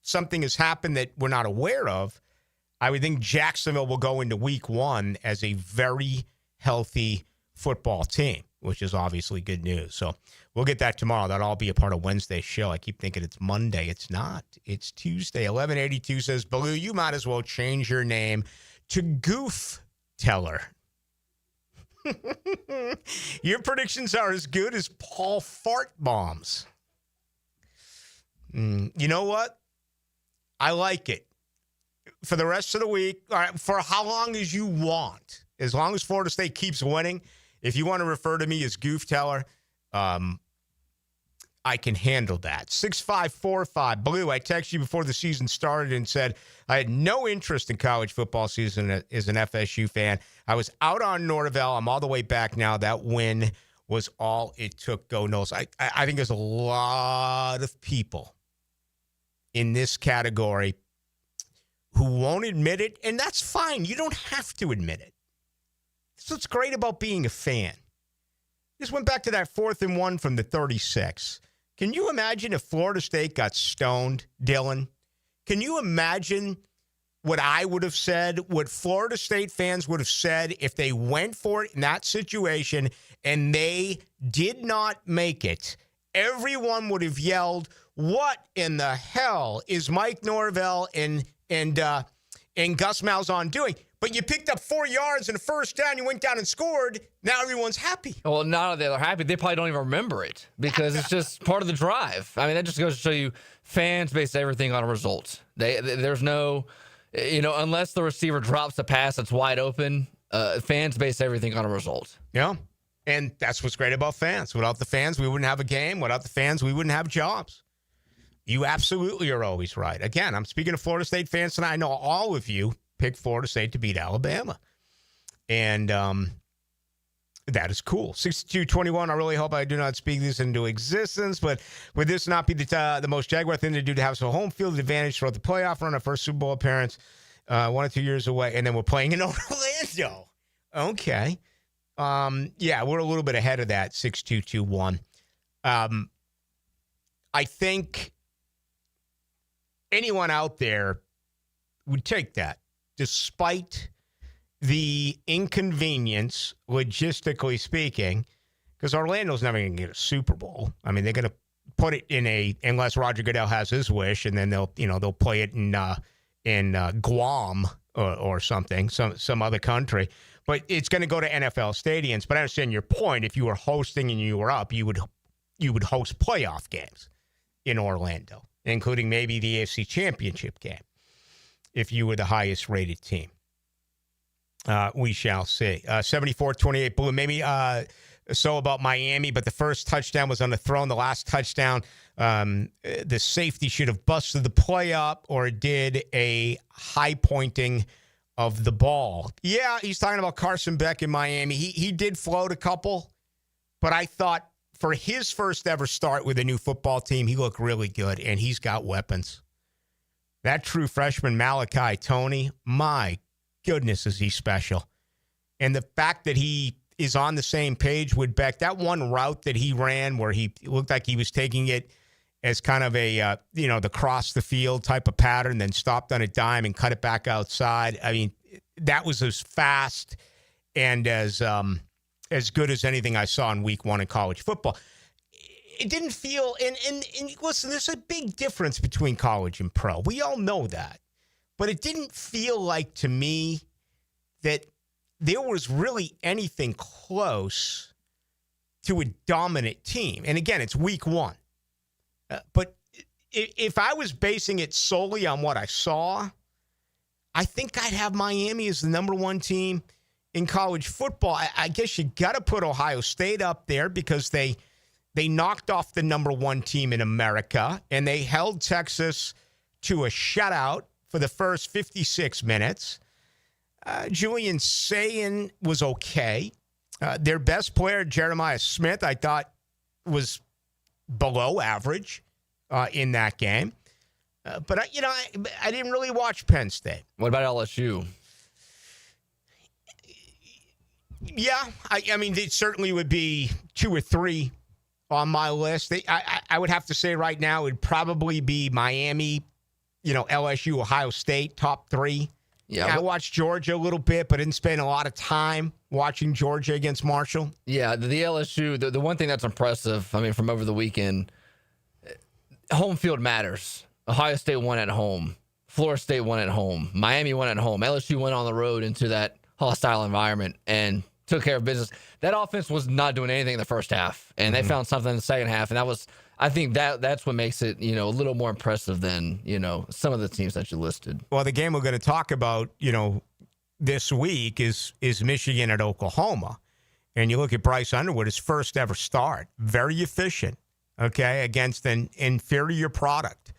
something has happened that we're not aware of, I would think Jacksonville will go into week 1 as a very healthy football team, which is obviously good news. So we'll get that tomorrow. That'll all be a part of Wednesday's show. I keep thinking it's Monday. It's not. It's Tuesday. 1182 says, Ballou, you might as well change your name to Goof Teller. Your predictions are as good as Paul Fart Bombs. You know what? I like it. For the rest of the week, all right, for how long as you want, as long as Florida State keeps winning, if you want to refer to me as Goof Teller, I can handle that. 6545. Ballou, I texted you before the season started and said I had no interest in college football season as an FSU fan. I was out on Notre Dame. I'm all the way back now. That win was all it took. Go Noles. I think there's a lot of people in this category who won't admit it, and that's fine. You don't have to admit it. That's what's great about being a fan. Just went back to that 4th and 1 from the 36. Can you imagine if Florida State got stoned, Dylan? Can you imagine what I would have said, what Florida State fans would have said if they went for it in that situation and they did not make it? Everyone would have yelled, what in the hell is Mike Norvell and Gus Malzahn doing? But you picked up 4 yards and a first down. You went down and scored. Now everyone's happy. Well, now that they're happy, they probably don't even remember it because it's just part of the drive. I mean, that just goes to show you fans base everything on a result. There's no, unless the receiver drops a pass that's wide open, fans base everything on a result. Yeah. And that's what's great about fans. Without the fans, we wouldn't have a game. Without the fans, we wouldn't have jobs. You absolutely are always right. Again, I'm speaking to Florida State fans tonight. I know all of you picked Florida State to beat Alabama. And that is cool. 62-21, I really hope I do not speak this into existence, but would this not be the most Jaguar thing to do to have some home field advantage throughout the playoff run, our first Super Bowl appearance, 1 or 2 years away, and then we're playing in Orlando? Okay. Yeah, we're a little bit ahead of that, 62-21. I think anyone out there would take that, despite the inconvenience, logistically speaking, because Orlando's never going to get a Super Bowl. I mean, they're going to put it unless Roger Goodell has his wish, and then they'll play it in Guam or something, some other country. But it's going to go to NFL stadiums. But I understand your point. If you were hosting and you were up, you would host playoff games in Orlando, including maybe the AFC Championship game, if you were the highest rated team. We shall see. 74-28, Blue. Maybe so about Miami, but the first touchdown was on the throw. And the last touchdown, the safety should have busted the play up, or it did a high pointing of the ball. Yeah, he's talking about Carson Beck in Miami. He did float a couple, but I thought for his first ever start with a new football team, he looked really good, and he's got weapons. That true freshman Malachi Toney, my goodness, is he special. And the fact that he is on the same page with Beck, that one route that he ran where he looked like he was taking it as kind of a, the cross the field type of pattern, then stopped on a dime and cut it back outside. I mean, that was as fast and as good as anything I saw in week 1 in college football. it didn't feel, and listen, there's a big difference between college and pro. We all know that. But it didn't feel like to me that there was really anything close to a dominant team. And again, it's week one. But if I was basing it solely on what I saw, I think I'd have Miami as the number one team in college football. I guess you got to put Ohio State up there because they knocked off the number one team in America, and they held Texas to a shutout for the first 56 minutes. Julian Sayin was okay. Their best player, Jeremiah Smith, I thought was below average in that game. But, I didn't really watch Penn State. What about LSU? Yeah, I mean, it certainly would be 2 or 3 on my list. I would have to say right now it would probably be Miami, LSU, Ohio State, top 3. Yeah, I watched Georgia a little bit, but didn't spend a lot of time watching Georgia against Marshall. Yeah, the LSU, the one thing that's impressive, I mean, from over the weekend, home field matters. Ohio State won at home. Florida State won at home. Miami won at home. LSU went on the road into that hostile environment and took care of business. That offense was not doing anything in the first half, and they found something in the second half, and that was, I think that's what makes it, a little more impressive than, some of the teams that you listed. Well, the game we're going to talk about, this week is Michigan at Oklahoma. And you look at Bryce Underwood, his first ever start, very efficient, okay, against an inferior product.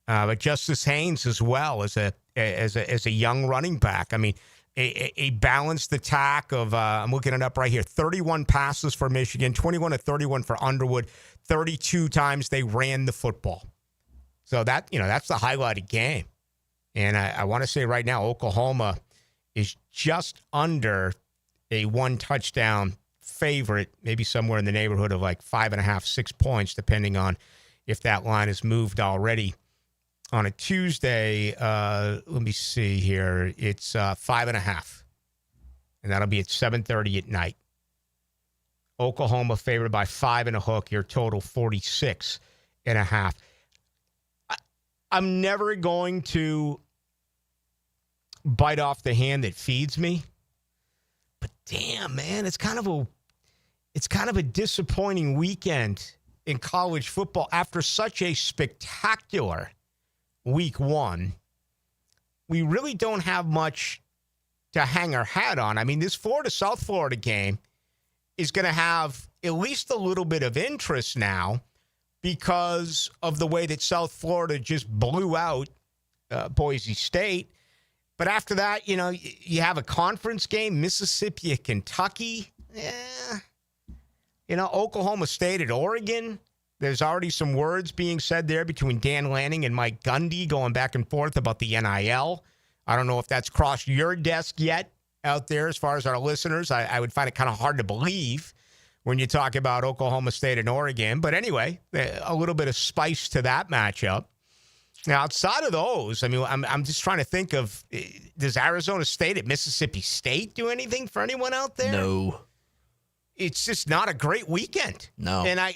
But Justice Haynes as well as a young running back. I mean, a balanced attack of, I'm looking it up right here, 31 passes for Michigan, 21 to 31 for Underwood, 32 times they ran the football. So that, that's the highlighted game. And I want to say right now, Oklahoma is just under a 1-touchdown favorite, maybe somewhere in the neighborhood of like 5.5, 6 points, depending on if that line has moved already. On a Tuesday, let me see here. It's 5.5, and that'll be at 7:30 at night. Oklahoma favored by 5 and a hook. Your total 46.5. I'm never going to bite off the hand that feeds me, but damn, man, it's kind of a disappointing weekend in college football after such a spectacular week one. We really don't have much to hang our hat on. I mean, this Florida-South Florida game is going to have at least a little bit of interest now because of the way that South Florida just blew out Boise State. But after that, you have a conference game, Mississippi at Kentucky. Oklahoma State at Oregon. There's already some words being said there between Dan Lanning and Mike Gundy going back and forth about the NIL. I don't know if that's crossed your desk yet out there as far as our listeners. I would find it kind of hard to believe when you talk about Oklahoma State and Oregon. But anyway, a little bit of spice to that matchup. Now, outside of those, I mean, I'm just trying to think of, does Arizona State at Mississippi State do anything for anyone out there? No. It's just not a great weekend. No. And I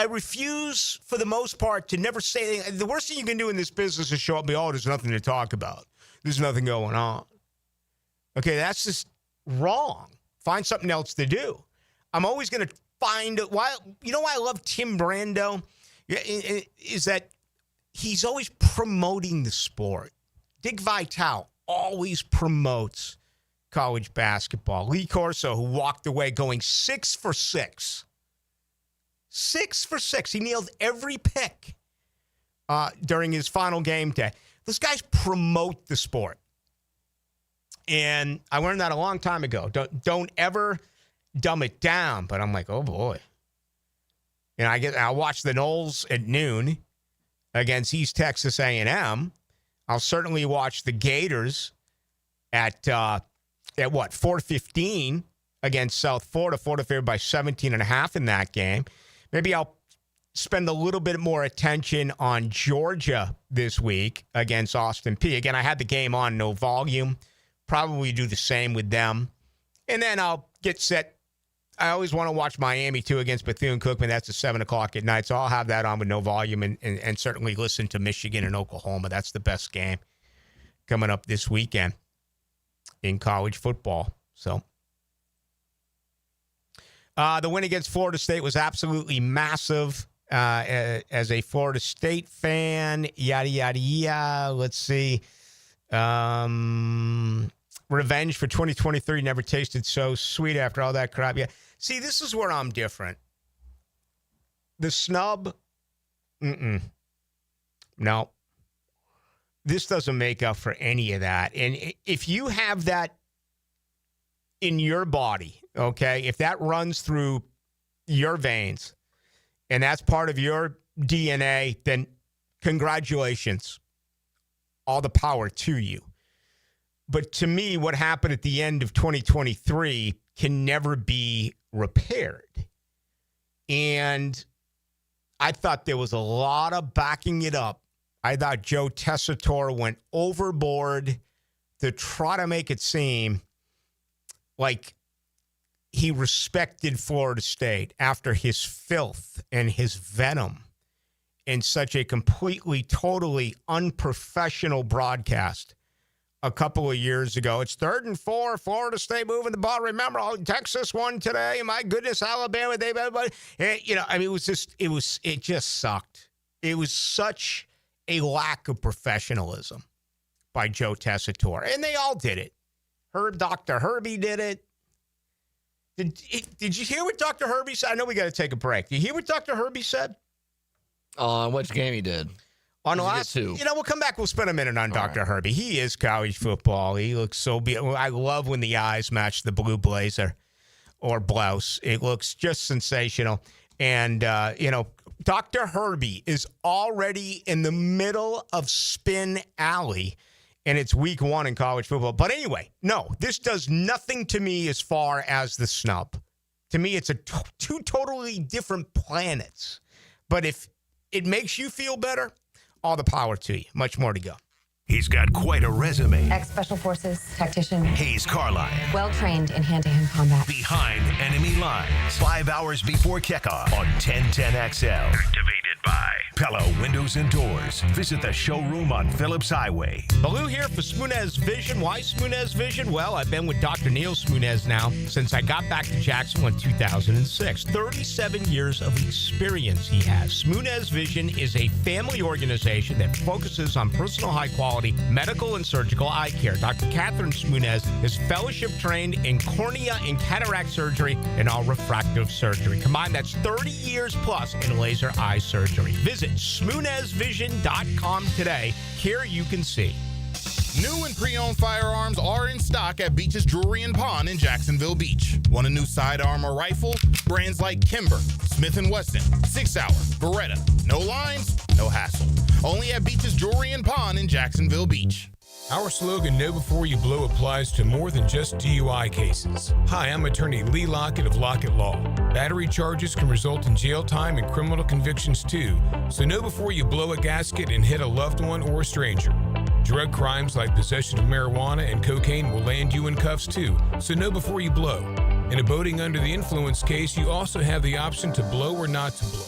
refuse, for the most part, to never say anything. The worst thing you can do in this business is show up and be, there's nothing to talk about. There's nothing going on. Okay, that's just wrong. Find something else to do. I'm always going to find why. You know why I love Tim Brando? Is that he's always promoting the sport. Dick Vitale always promotes college basketball. Lee Corso, who walked away going 6 for 6. 6 for 6. He nailed every pick during his final game day. Those guys promote the sport. And I learned that a long time ago. Don't ever dumb it down. But I'm like, oh, boy. And I'll watch the Noles at noon against East Texas A&M. I'll certainly watch the Gators at 4:15 against South Florida. Florida favored by 17.5 in that game. Maybe I'll spend a little bit more attention on Georgia this week against Austin Peay. Again, I had the game on no volume. Probably do the same with them. And then I'll get set I always want to watch Miami, too, against Bethune-Cookman. That's at 7 o'clock at night, so I'll have that on with no volume and certainly listen to Michigan and Oklahoma. That's the best game coming up this weekend in college football. So the win against Florida State was absolutely massive. As a Florida State fan, yada, yada, yada. Let's see. Revenge for 2023 never tasted so sweet after all that crap. Yeah. See, this is where I'm different. The snub, no. This doesn't make up for any of that. And if you have that in your body, okay, if that runs through your veins and that's part of your DNA, then congratulations. All the power to you. But to me, what happened at the end of 2023 can never be repaired. And I thought there was a lot of backing it up. I thought Joe Tessitore went overboard to try to make it seem like he respected Florida State after his filth and his venom in such a completely, totally unprofessional broadcast a couple of years ago. It's 3rd and 4, Florida State moving the ball. Remember, Texas won today. My goodness, Alabama, it just sucked. It was such a lack of professionalism by Joe Tessitore. And they all did it. Dr. Herbie did it. Did you hear what Dr. Herbie said? I know we got to take a break. Did you hear what Dr. Herbie said? Which game he did? On the last two. We'll come back. We'll spend a minute on Dr. Herbie. He is college football. He looks so beautiful. I love when the eyes match the blue blazer or blouse. It looks just sensational. And, Dr. Herbie is already in the middle of Spin Alley, and it's week 1 in college football. But anyway, no, this does nothing to me as far as the snub. To me, it's two totally different planets. But if it makes you feel better, all the power to you. Much more to go. He's got quite a resume. Ex-Special Forces tactician. Hayes Carline. Well-trained in hand-to-hand combat. Behind enemy lines. 5 hours before kickoff on 1010XL. Activated by Pella Windows and Doors. Visit the showroom on Phillips Highway. Ballou here for Smoonez Vision. Why Smoonez Vision? Well, I've been with Dr. Neil Smoonez now since I got back to Jacksonville in 2006. 37 years of experience he has. Smoonez Vision is a family organization that focuses on personal high-quality medical and surgical eye care. Dr. Catherine Smoonez is fellowship trained in cornea and cataract surgery and all refractive surgery. Combined, that's 30 years plus in laser eye surgery. Visit SmoonezVision.com today. Here you can see. New and pre-owned firearms are in stock at Beach's Jewelry and Pawn in Jacksonville Beach. Want a new sidearm or rifle? Brands like Kimber, Smith & Wesson, 6 Hour, Beretta. No lines, no hassle. Only at Beach's Jewelry and Pawn in Jacksonville Beach. Our slogan, Know Before You Blow, applies to more than just DUI cases. Hi, I'm attorney Lee Lockett of Lockett Law. Battery charges can result in jail time and criminal convictions too, so know before you blow a gasket and hit a loved one or a stranger. Drug crimes like possession of marijuana and cocaine will land you in cuffs too, so know before you blow. In a boating under the influence case, you also have the option to blow or not to blow.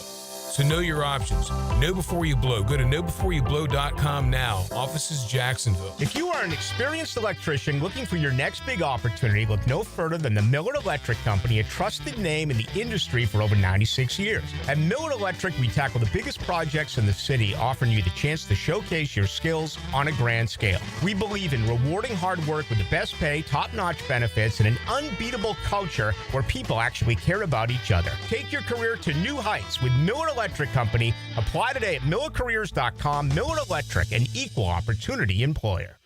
So know your options. Know before you blow. Go to knowbeforeyouBlow.com now. Offices Jacksonville. If you are an experienced electrician looking for your next big opportunity, look no further than the Miller Electric Company, a trusted name in the industry for over 96 years. At Miller Electric, we tackle the biggest projects in the city, offering you the chance to showcase your skills on a grand scale. We believe in rewarding hard work with the best pay, top-notch benefits, and an unbeatable culture where people actually care about each other. Take your career to new heights with Miller Electric Company. Apply today at millercareers.com. Miller Electric, an equal opportunity employer.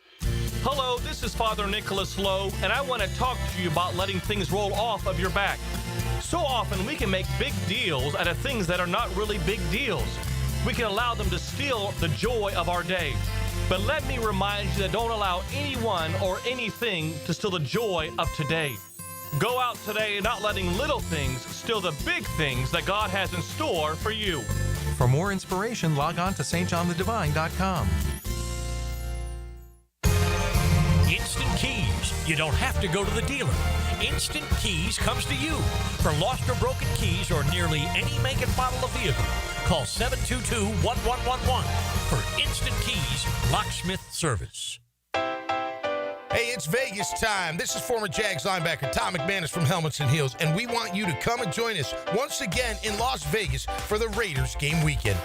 Hello, this is Father Nicholas Lowe, and I want to talk to you about letting things roll off of your back. So often we can make big deals out of things that are not really big deals. We can allow them to steal the joy of our day. But let me remind you that don't allow anyone or anything to steal the joy of today. Go out today not letting little things steal the big things that God has in store for you. For more inspiration, log on to stjohnthedivine.com. Instant Keys. You don't have to go to the dealer. Instant Keys comes to you. For lost or broken keys or nearly any make and model of vehicle, call 722-1111 for Instant Keys locksmith service. Hey, it's Vegas time. This is former Jags linebacker Tom McManus from Helmets and Heels, and we want you to come and join us once again in Las Vegas for the Raiders game weekend.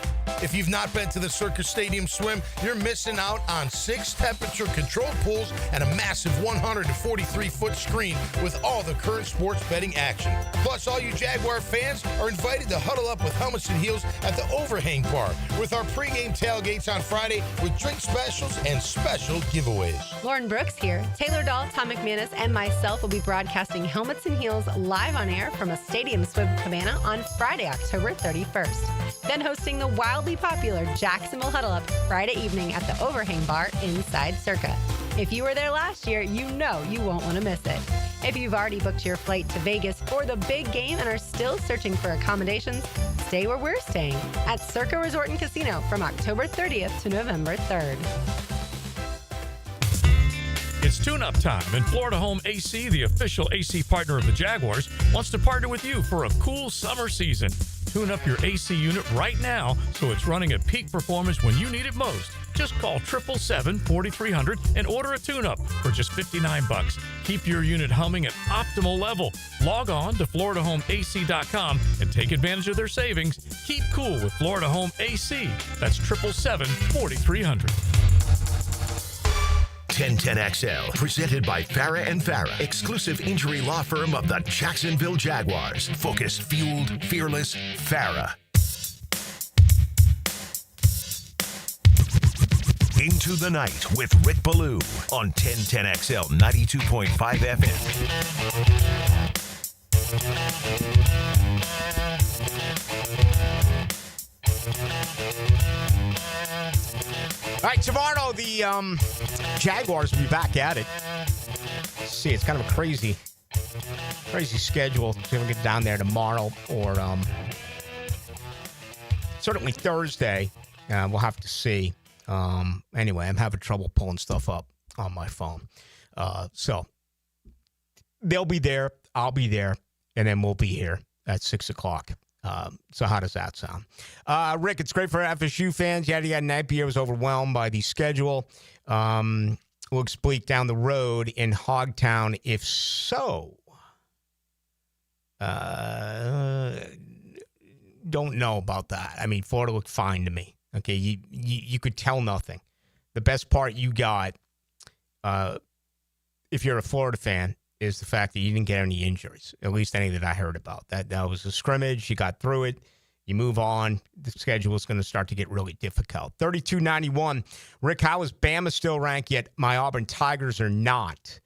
If you've not been to the Circus Stadium Swim, you're missing out on 6 temperature-controlled pools and a massive 143-foot screen with all the current sports betting action. Plus, all you Jaguar fans are invited to huddle up with Helmets and Heels at the Overhang Bar with our pregame tailgates on Friday with drink specials and special giveaways. Lauren Brooks here. Taylor Dahl, Tom McManus, and myself will be broadcasting Helmets and Heels live on air from a Stadium Swim cabana on Friday, October 31st. Then hosting the wildly popular Jacksonville Huddle Up Friday evening at the Overhang Bar inside Circa. If you were there last year, you know you won't want to miss it. If you've already booked your flight to Vegas for the big game and are still searching for accommodations, stay where we're staying at Circa Resort and Casino from October 30th to November 3rd. It's tune-up time, and Florida Home AC, the official AC partner of the Jaguars, wants to partner with you for a cool summer season. Tune up your AC unit right now so it's running at peak performance when you need it most. Just call 777-4300 and order a tune-up for just $59. Keep your unit humming at optimal level. Log on to FloridaHomeAC.com and take advantage of their savings. Keep cool with Florida Home AC. That's 777-4300. 1010XL, presented by Farah and Farah, exclusive injury law firm of the Jacksonville Jaguars. Focused, fueled, fearless, Farah. Into the Night with Rick Ballou on 1010XL 92.5 FM. All right, tomorrow the Jaguars will be back at it. Let's see, it's kind of a crazy schedule. So we'll get down there tomorrow or certainly Thursday. We'll have to see. Anyway, I'm having trouble pulling stuff up on my phone. So they'll be there. I'll be there. And then we'll be here at 6 o'clock. So how does that sound? Rick, it's great for FSU fans. Yada yada. Napier was overwhelmed by the schedule. Looks bleak down the road in Hogtown. If so, don't know about that. I mean, Florida looked fine to me. Okay, you could tell nothing. The best part you got, if you're a Florida fan, is the fact that you didn't get any injuries, at least any that I heard about. That was a scrimmage. You got through it. You move on. The schedule is going to start to get really difficult. 32-91. Rick, how is Bama still ranked, yet my Auburn Tigers are not?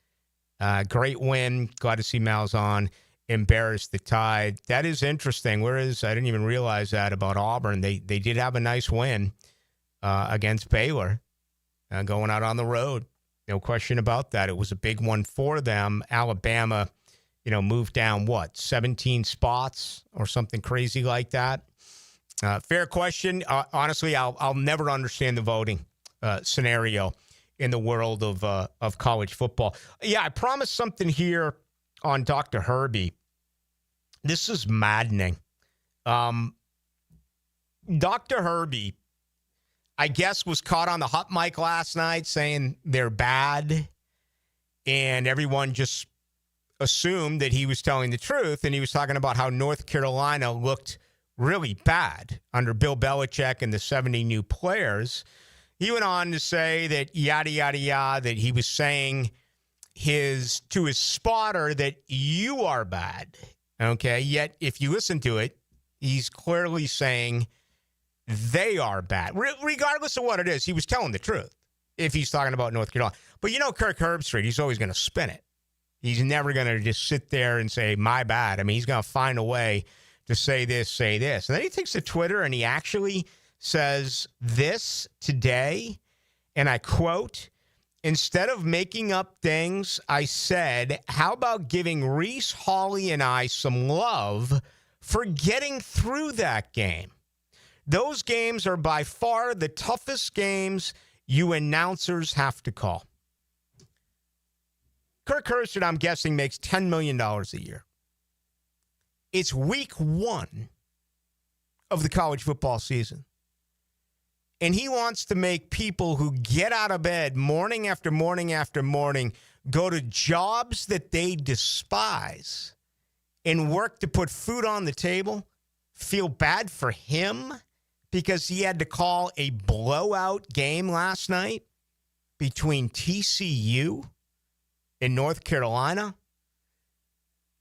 Great win. Glad to see Malzahn embarrass the Tide. That is interesting. Whereas I didn't even realize that about Auburn. They did have a nice win against Baylor going out on the road. No question about that. It was a big one for them. Alabama, moved down, 17 spots or something crazy like that? Fair question. Honestly, I'll never understand the voting scenario in the world of college football. Yeah, I promised something here on Dr. Herbie. This is maddening. Dr. Herbie, I guess, was caught on the hot mic last night saying they're bad, and everyone just assumed that he was telling the truth, and he was talking about how North Carolina looked really bad under Bill Belichick and the 70 new players. He went on to say that yada, yada, yada, that he was saying to his spotter that you are bad, okay? Yet, if you listen to it, he's clearly saying they are bad. Regardless of what it is, he was telling the truth if he's talking about North Carolina. But Kirk Herbstreit, he's always going to spin it. He's never going to just sit there and say, my bad. I mean, he's going to find a way to say this, say this. And then he takes to Twitter and he actually says this today, and I quote, "Instead of making up things, I said, how about giving Reese, Hawley, and I some love for getting through that game? Those games are by far the toughest games you announcers have to call." Kirk Herbstreit, I'm guessing, makes $10 million a year. It's week 1 of the college football season. And he wants to make people who get out of bed morning after morning after morning go to jobs that they despise and work to put food on the table, feel bad for him because he had to call a blowout game last night between TCU and North Carolina.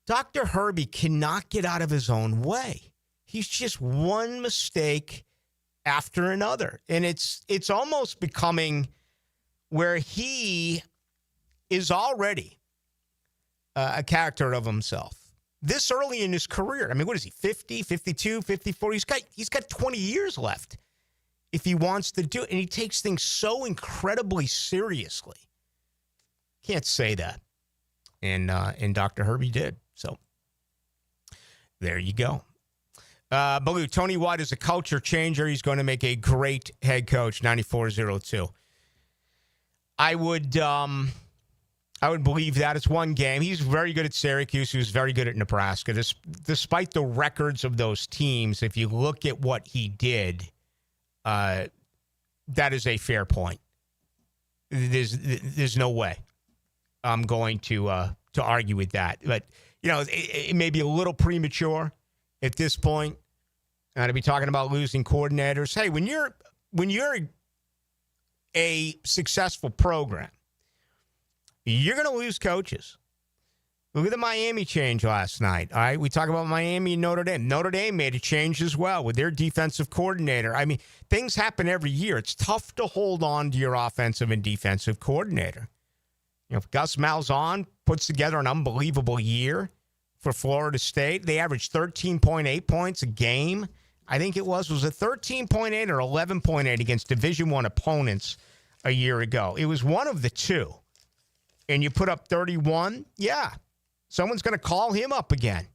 Dr. Herbie cannot get out of his own way. He's just one mistake after another. And it's almost becoming where he is already a character of himself. This early in his career. I mean, what is he, 50, 52, 54? He's got 20 years left if he wants to do it. And he takes things so incredibly seriously. Can't say that. And Dr. Herbie did. So there you go. Ballou, Tony White is a culture changer. He's going to make a great head coach, 9402. I would believe that. It's one game. He's very good at Syracuse. He was very good at Nebraska. Despite the records of those teams, if you look at what he did, that is a fair point. There's no way I'm going to argue with that. But, it may be a little premature at this point to be talking about losing coordinators. Hey, when you're a successful program, you're going to lose coaches. Look at the Miami change last night. All right, we talk about Miami and Notre Dame. Notre Dame made a change as well with their defensive coordinator. I mean, things happen every year. It's tough to hold on to your offensive and defensive coordinator. If Gus Malzahn puts together an unbelievable year for Florida State, they averaged 13.8 points a game. I think it was it 13.8 or 11.8 against Division I opponents a year ago? It was one of the two. And you put up 31, yeah, someone's going to call him up again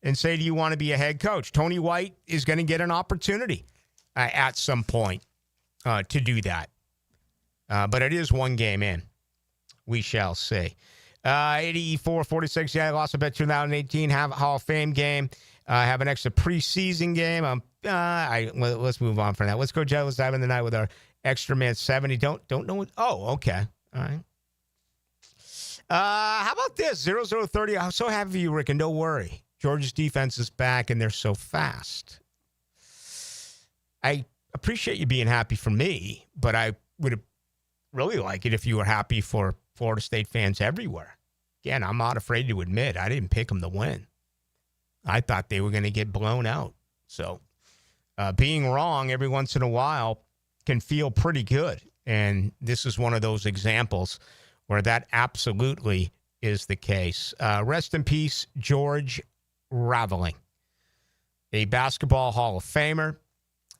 and say, do you want to be a head coach? Tony White is going to get an opportunity at some point to do that. But it is one game in. We shall see. 84-46, yeah, I lost a bet 2018, have a Hall of Fame game, have an extra preseason game. Let's move on from that. Let's go Jealous Dive in the night with our extra man 70. Don't know what, okay. All right. How about this? 0-0-30. I'm so happy for you, Rick, and don't worry. Georgia's defense is back, and they're so fast. I appreciate you being happy for me, but I would really like it if you were happy for Florida State fans everywhere. Again, I'm not afraid to admit I didn't pick them to win. I thought they were going to get blown out. So being wrong every once in a while can feel pretty good, and this is one of those examples where that absolutely is the case. Rest in peace, George Raveling, a basketball Hall of Famer,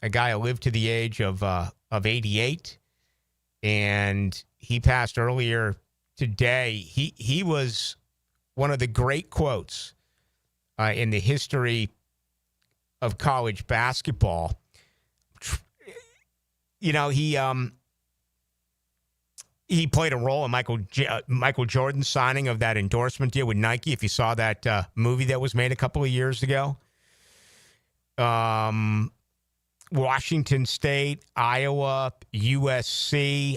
a guy who lived to the age of 88, and he passed earlier today. He was one of the great quotes in the history of college basketball. He played a role in Michael Jordan's signing of that endorsement deal with Nike, if you saw that movie that was made a couple of years ago. Washington State, Iowa, USC.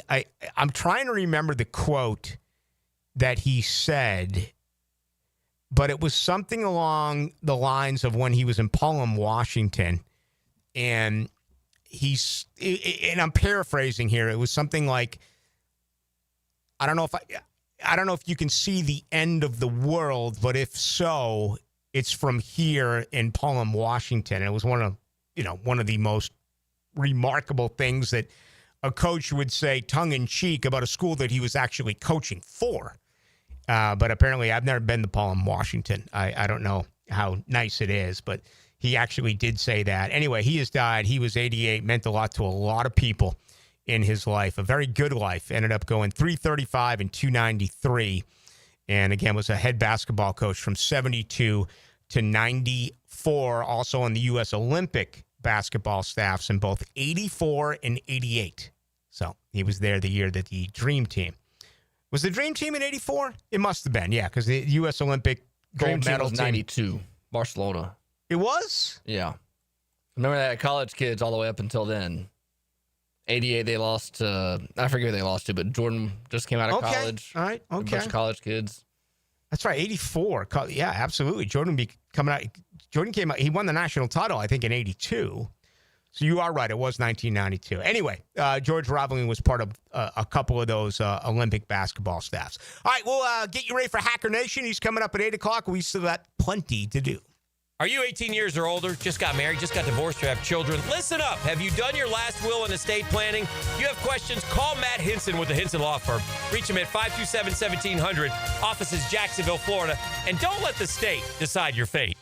I'm trying to remember the quote that he said, but it was something along the lines of when he was in Pullman, Washington, and and I'm paraphrasing here. It was something like, I don't know if you can see the end of the world, but if so, it's from here in Pullman, Washington. And it was one of the most remarkable things that a coach would say tongue in cheek about a school that he was actually coaching for. But apparently I've never been to Pullman, Washington. I don't know how nice it is, but he actually did say that. Anyway, he has died. He was 88, meant a lot to a lot of people in his life. A very good life. Ended up going 335 and 293. And again, was a head basketball coach from 72 to 94. Also on the U.S. Olympic basketball staffs in both 84 and 88. So he was there the year that the Dream Team Was the Dream Team in 84? It must have been, yeah, because the U.S. Olympic Dream gold team medal was 92, Barcelona. It was? Yeah. Remember that college kids all the way up until then. 88, they lost to, I forget who they lost to, but Jordan just came out of college. All right, A bunch of college kids. That's right, 84. Yeah, absolutely. Jordan be coming out. Jordan came out. He won the national title, I think, in 82. So you are right. It was 1992. Anyway, George Raveling was part of a couple of those Olympic basketball staffs. All right, we'll get you ready for Hacker Nation. He's coming up at 8 o'clock. We still got plenty to do. Are you 18 years or older, just got married, just got divorced, or have children? Listen up. Have you done your last will and estate planning? If you have questions, call Matt Hinson with the Hinson Law Firm. Reach him at 527-1700. Office is Jacksonville, Florida. And don't let the state decide your fate.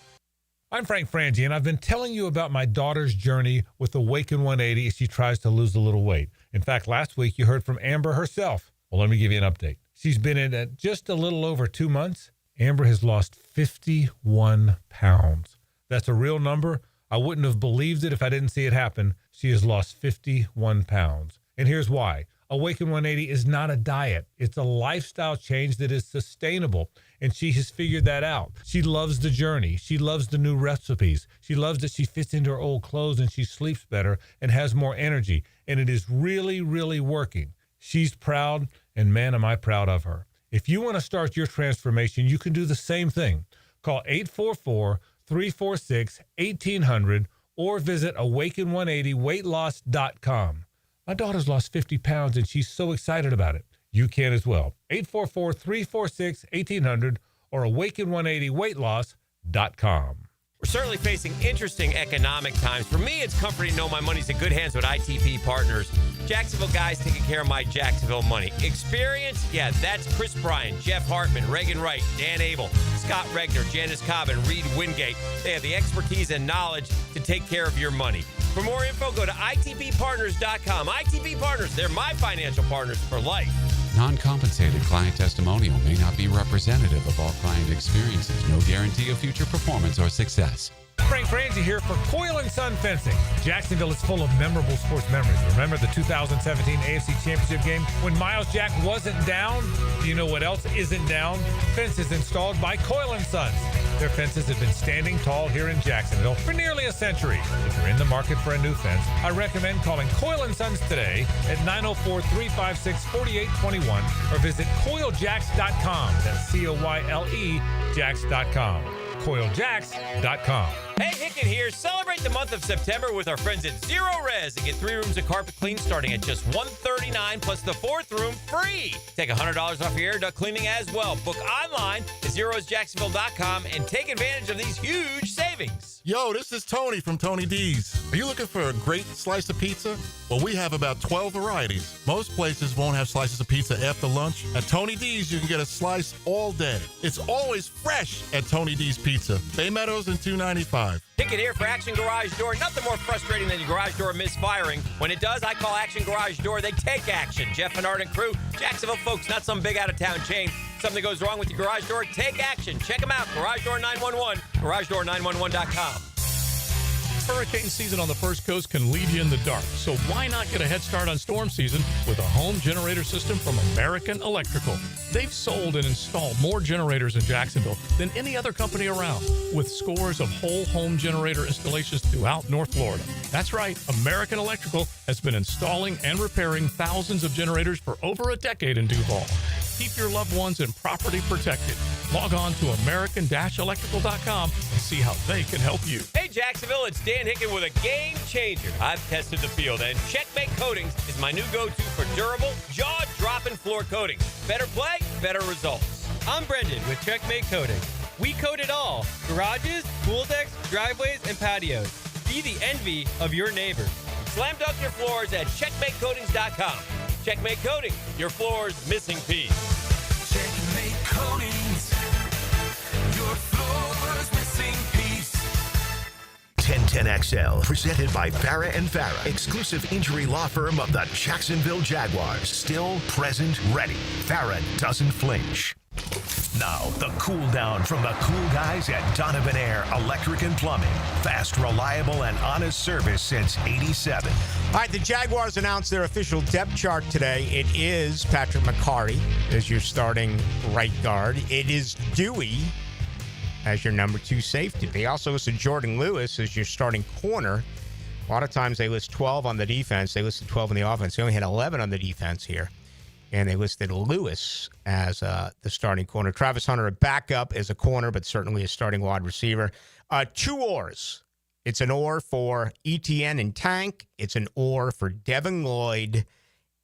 I'm Frank Frangie, and I've been telling you about my daughter's journey with Awaken 180 as she tries to lose a little weight. In fact, last week you heard from Amber herself. Well, let me give you an update. She's been in it just a little over 2 months. Amber has lost 51 pounds. That's a real number. I wouldn't have believed it if I didn't see it happen. She has lost 51 pounds. And here's why. Awaken 180 is not a diet. It's a lifestyle change that is sustainable. And she has figured that out. She loves the journey. She loves the new recipes. She loves that she fits into her old clothes and she sleeps better and has more energy. And it is really, really working. She's proud, and man, am I proud of her. If you want to start your transformation, you can do the same thing. Call 844-346-1800 or visit awaken180weightloss.com. My daughter's lost 50 pounds, and she's so excited about it. You can as well. 844-346-1800 or awaken180weightloss.com. We're certainly facing interesting economic times. For me, it's comforting to know my money's in good hands with ITP Partners. Jacksonville guys taking care of my Jacksonville money. Experience? Yeah, that's Chris Bryan, Jeff Hartman, Reagan Wright, Dan Abel, Scott Regner, Janice Cobb, and Reed Wingate. They have the expertise and knowledge to take care of your money. For more info, go to itppartners.com. ITP Partners, they're my financial partners for life. Non-compensated client testimonial may not be representative of all client experiences. No guarantee of future performance or success. Frank Frangie here for Coyle & Son Fencing. Jacksonville is full of memorable sports memories. Remember the 2017 AFC Championship game when Miles Jack wasn't down? Do you know what else isn't down? Fences installed by Coyle & Sons. Their fences have been standing tall here in Jacksonville for nearly a century. If you're in the market for a new fence, I recommend calling Coyle & Sons today at 904-356-4821 or visit CoyleJacks.com. That's C-O-Y-L-E Jacks.com. CoyleJacks.com. Hey, Hicken here. Celebrate the month of September with our friends at Zero Res and get 3 rooms of carpet clean starting at just $139 plus the 4th room free. Take $100 off your air duct cleaning as well. Book online at ZerosJacksonville.com and take advantage of these huge savings. Yo, this is Tony from Tony D's. Are you looking for a great slice of pizza? Well, we have about 12 varieties. Most places won't have slices of pizza after lunch. At Tony D's, you can get a slice all day. It's always fresh at Tony D's Pizza. Bay Meadows and 295. Ticket here for Action Garage Door. Nothing more frustrating than your garage door misfiring. When it does, I call Action Garage Door. They take action. Jeff and Art and crew, Jacksonville folks, not some big out-of-town chain. Something goes wrong with your garage door, take action. Check them out. Garage Door 911, garagedoor911.com. Hurricane season on the First Coast can leave you in the dark, so why not get a head start on storm season with a home generator system from American Electrical? They've sold and installed more generators in Jacksonville than any other company around, with scores of whole home generator installations throughout North Florida. That's right, American Electrical has been installing and repairing thousands of generators for over a decade in Duval. Keep your loved ones and property protected. Log on to American-Electrical.com and see how they can help you. Hey, Jacksonville, it's Dan Hicken with a game changer. I've tested the field, and Checkmate Coatings is my new go-to for durable, jaw-dropping floor coatings. Better play, better results. I'm Brendan with Checkmate Coatings. We coat it all: garages, pool decks, driveways, and patios. Be the envy of your neighbors. Slam dunk your floors at CheckmateCoatings.com. Checkmate Coating, your floor's missing piece. Checkmate Coatings, your floor's missing piece. 1010XL, presented by Farah and Farah, exclusive injury law firm of the Jacksonville Jaguars. Still, present, ready. Farah doesn't flinch. Now, the cool down from the cool guys at Donovan Air Electric and Plumbing. Fast, reliable, and honest service since '87. All right, the Jaguars announced their official depth chart today. It is Patrick McCarty as your starting right guard. It is Dewey as your number 2 safety. They also listed Jordan Lewis as your starting corner. A lot of times they list 12 on the defense. They listed 12 on the offense. They only had 11 on the defense here. And they listed Lewis as the starting corner. Travis Hunter, a backup as a corner, but certainly a starting wide receiver. 2 oars. It's an oar for ETN and Tank. It's an oar for Devin Lloyd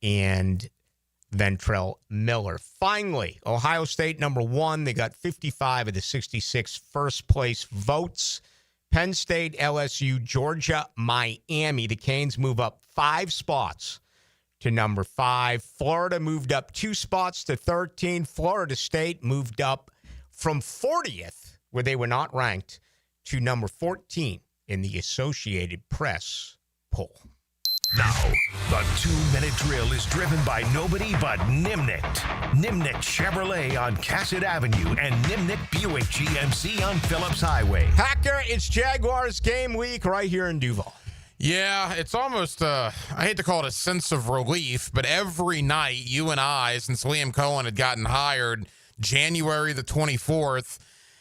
and Ventrell Miller. Finally, Ohio State, number 1. They got 55 of the 66 first-place votes. Penn State, LSU, Georgia, Miami. The Canes move up 5 spots to number 5. Florida moved up 2 spots to 13. Florida State moved up from 40th, where they were not ranked, to number 14 in the Associated Press poll. Now, the 2-minute drill is driven by nobody but Nimnik. Nimnik Chevrolet on Cassett Avenue and Nimnik Buick GMC on Phillips Highway. Hacker, it's Jaguars game week right here in Duval. Yeah, it's almost, I hate to call it a sense of relief, but every night, you and I, since Liam Cohen had gotten hired January the 24th,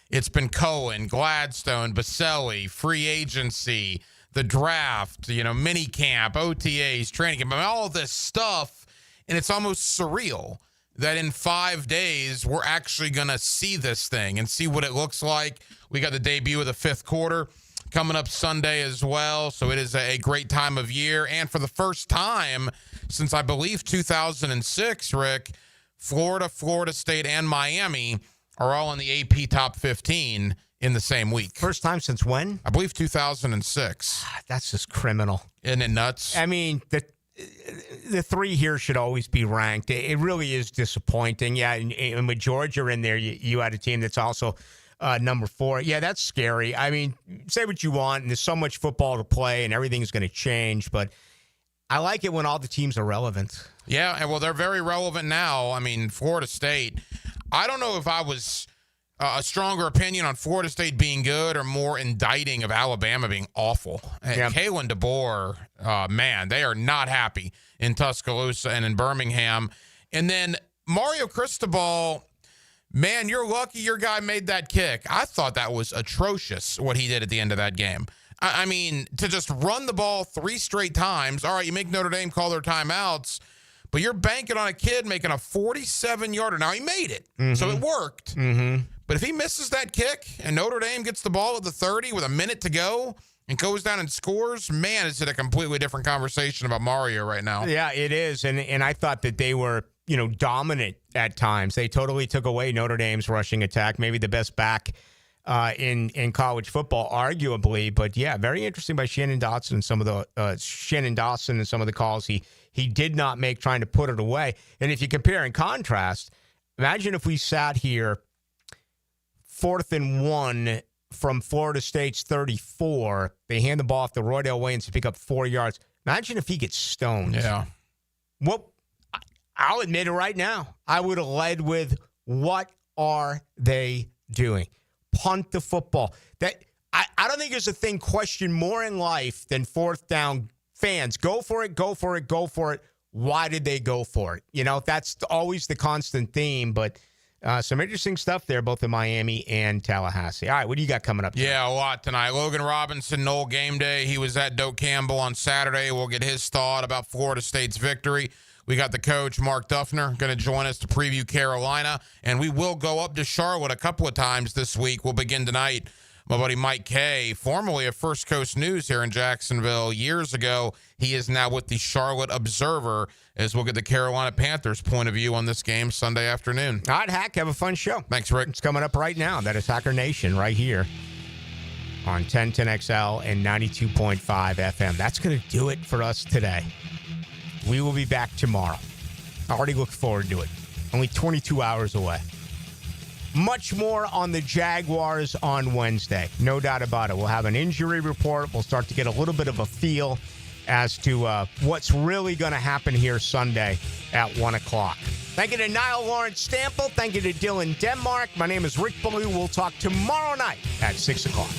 it's been Cohen, Gladstone, Baselli, free agency, the draft, mini camp, OTAs, training camp, all this stuff, and it's almost surreal that in 5 days, we're actually going to see this thing and see what it looks like. We got the debut of the 5th quarter coming up Sunday as well. So it is a great time of year. And for the first time since, I believe, 2006, Rick, Florida, Florida State, and Miami are all in the AP top 15 in the same week. First time since when? I believe 2006. That's just criminal. Isn't it nuts? I mean, the 3 here should always be ranked. It really is disappointing. Yeah, and with Georgia in there, you had a team that's also number 4. Yeah, that's scary. I mean, say what you want, and there's so much football to play, and everything's going to change, but I like it when all the teams are relevant. Yeah, and well, they're very relevant now. I mean, Florida State, I don't know if I was a stronger opinion on Florida State being good or more indicting of Alabama being awful. And Kalen DeBoer, man, they are not happy in Tuscaloosa and in Birmingham. And then Mario Cristobal, man, you're lucky your guy made that kick. I thought that was atrocious what he did at the end of that game. I mean, to just run the ball 3 straight times. All right, you make Notre Dame call their timeouts, but you're banking on a kid making a 47-yarder. Now, he made it, so it worked. But if he misses that kick and Notre Dame gets the ball at the 30 with a minute to go and goes down and scores, man, it's a completely different conversation about Mario right now. Yeah, it is. And I thought that they were, dominant at times. They totally took away Notre Dame's rushing attack, maybe the best back in college football, arguably. But yeah, very interesting by Shannon Dawson and some of the calls he did not make trying to put it away. And if you compare and contrast, imagine if we sat here 4th and 1 from Florida State's 34. They hand the ball off to Roydell Waynes to pick up 4 yards. Imagine if he gets stoned. Yeah. Well, I'll admit it right now. I would have led with, what are they doing? Punt the football. I don't think there's a thing questioned more in life than 4th down. Fans, go for it, go for it, go for it. Why did they go for it? That's always the constant theme, but some interesting stuff there, both in Miami and Tallahassee. All right, what do you got coming up tonight? Yeah, a lot tonight. Logan Robinson, Noel game day. He was at Doak Campbell on Saturday. We'll get his thought about Florida State's victory. We got the coach, Mark Duffner, going to join us to preview Carolina, and we will go up to Charlotte a couple of times this week. We'll begin tonight. My buddy Mike Kay, formerly of First Coast News here in Jacksonville years ago, he is now with the Charlotte Observer, as we'll get the Carolina Panthers' point of view on this game Sunday afternoon. All right, Hack, have a fun show. Thanks, Rick. It's coming up right now. That is Hacker Nation right here on 1010XL and 92.5 FM. That's going to do it for us today. We will be back tomorrow. I already look forward to it. Only 22 hours away. Much more on the Jaguars on Wednesday. No doubt about it. We'll have an injury report. We'll start to get a little bit of a feel as to what's really going to happen here Sunday at 1 o'clock. Thank you to Nile Lawrence Stample. Thank you to Dylan Denmark. My name is Rick Ballou. We'll talk tomorrow night at 6 o'clock.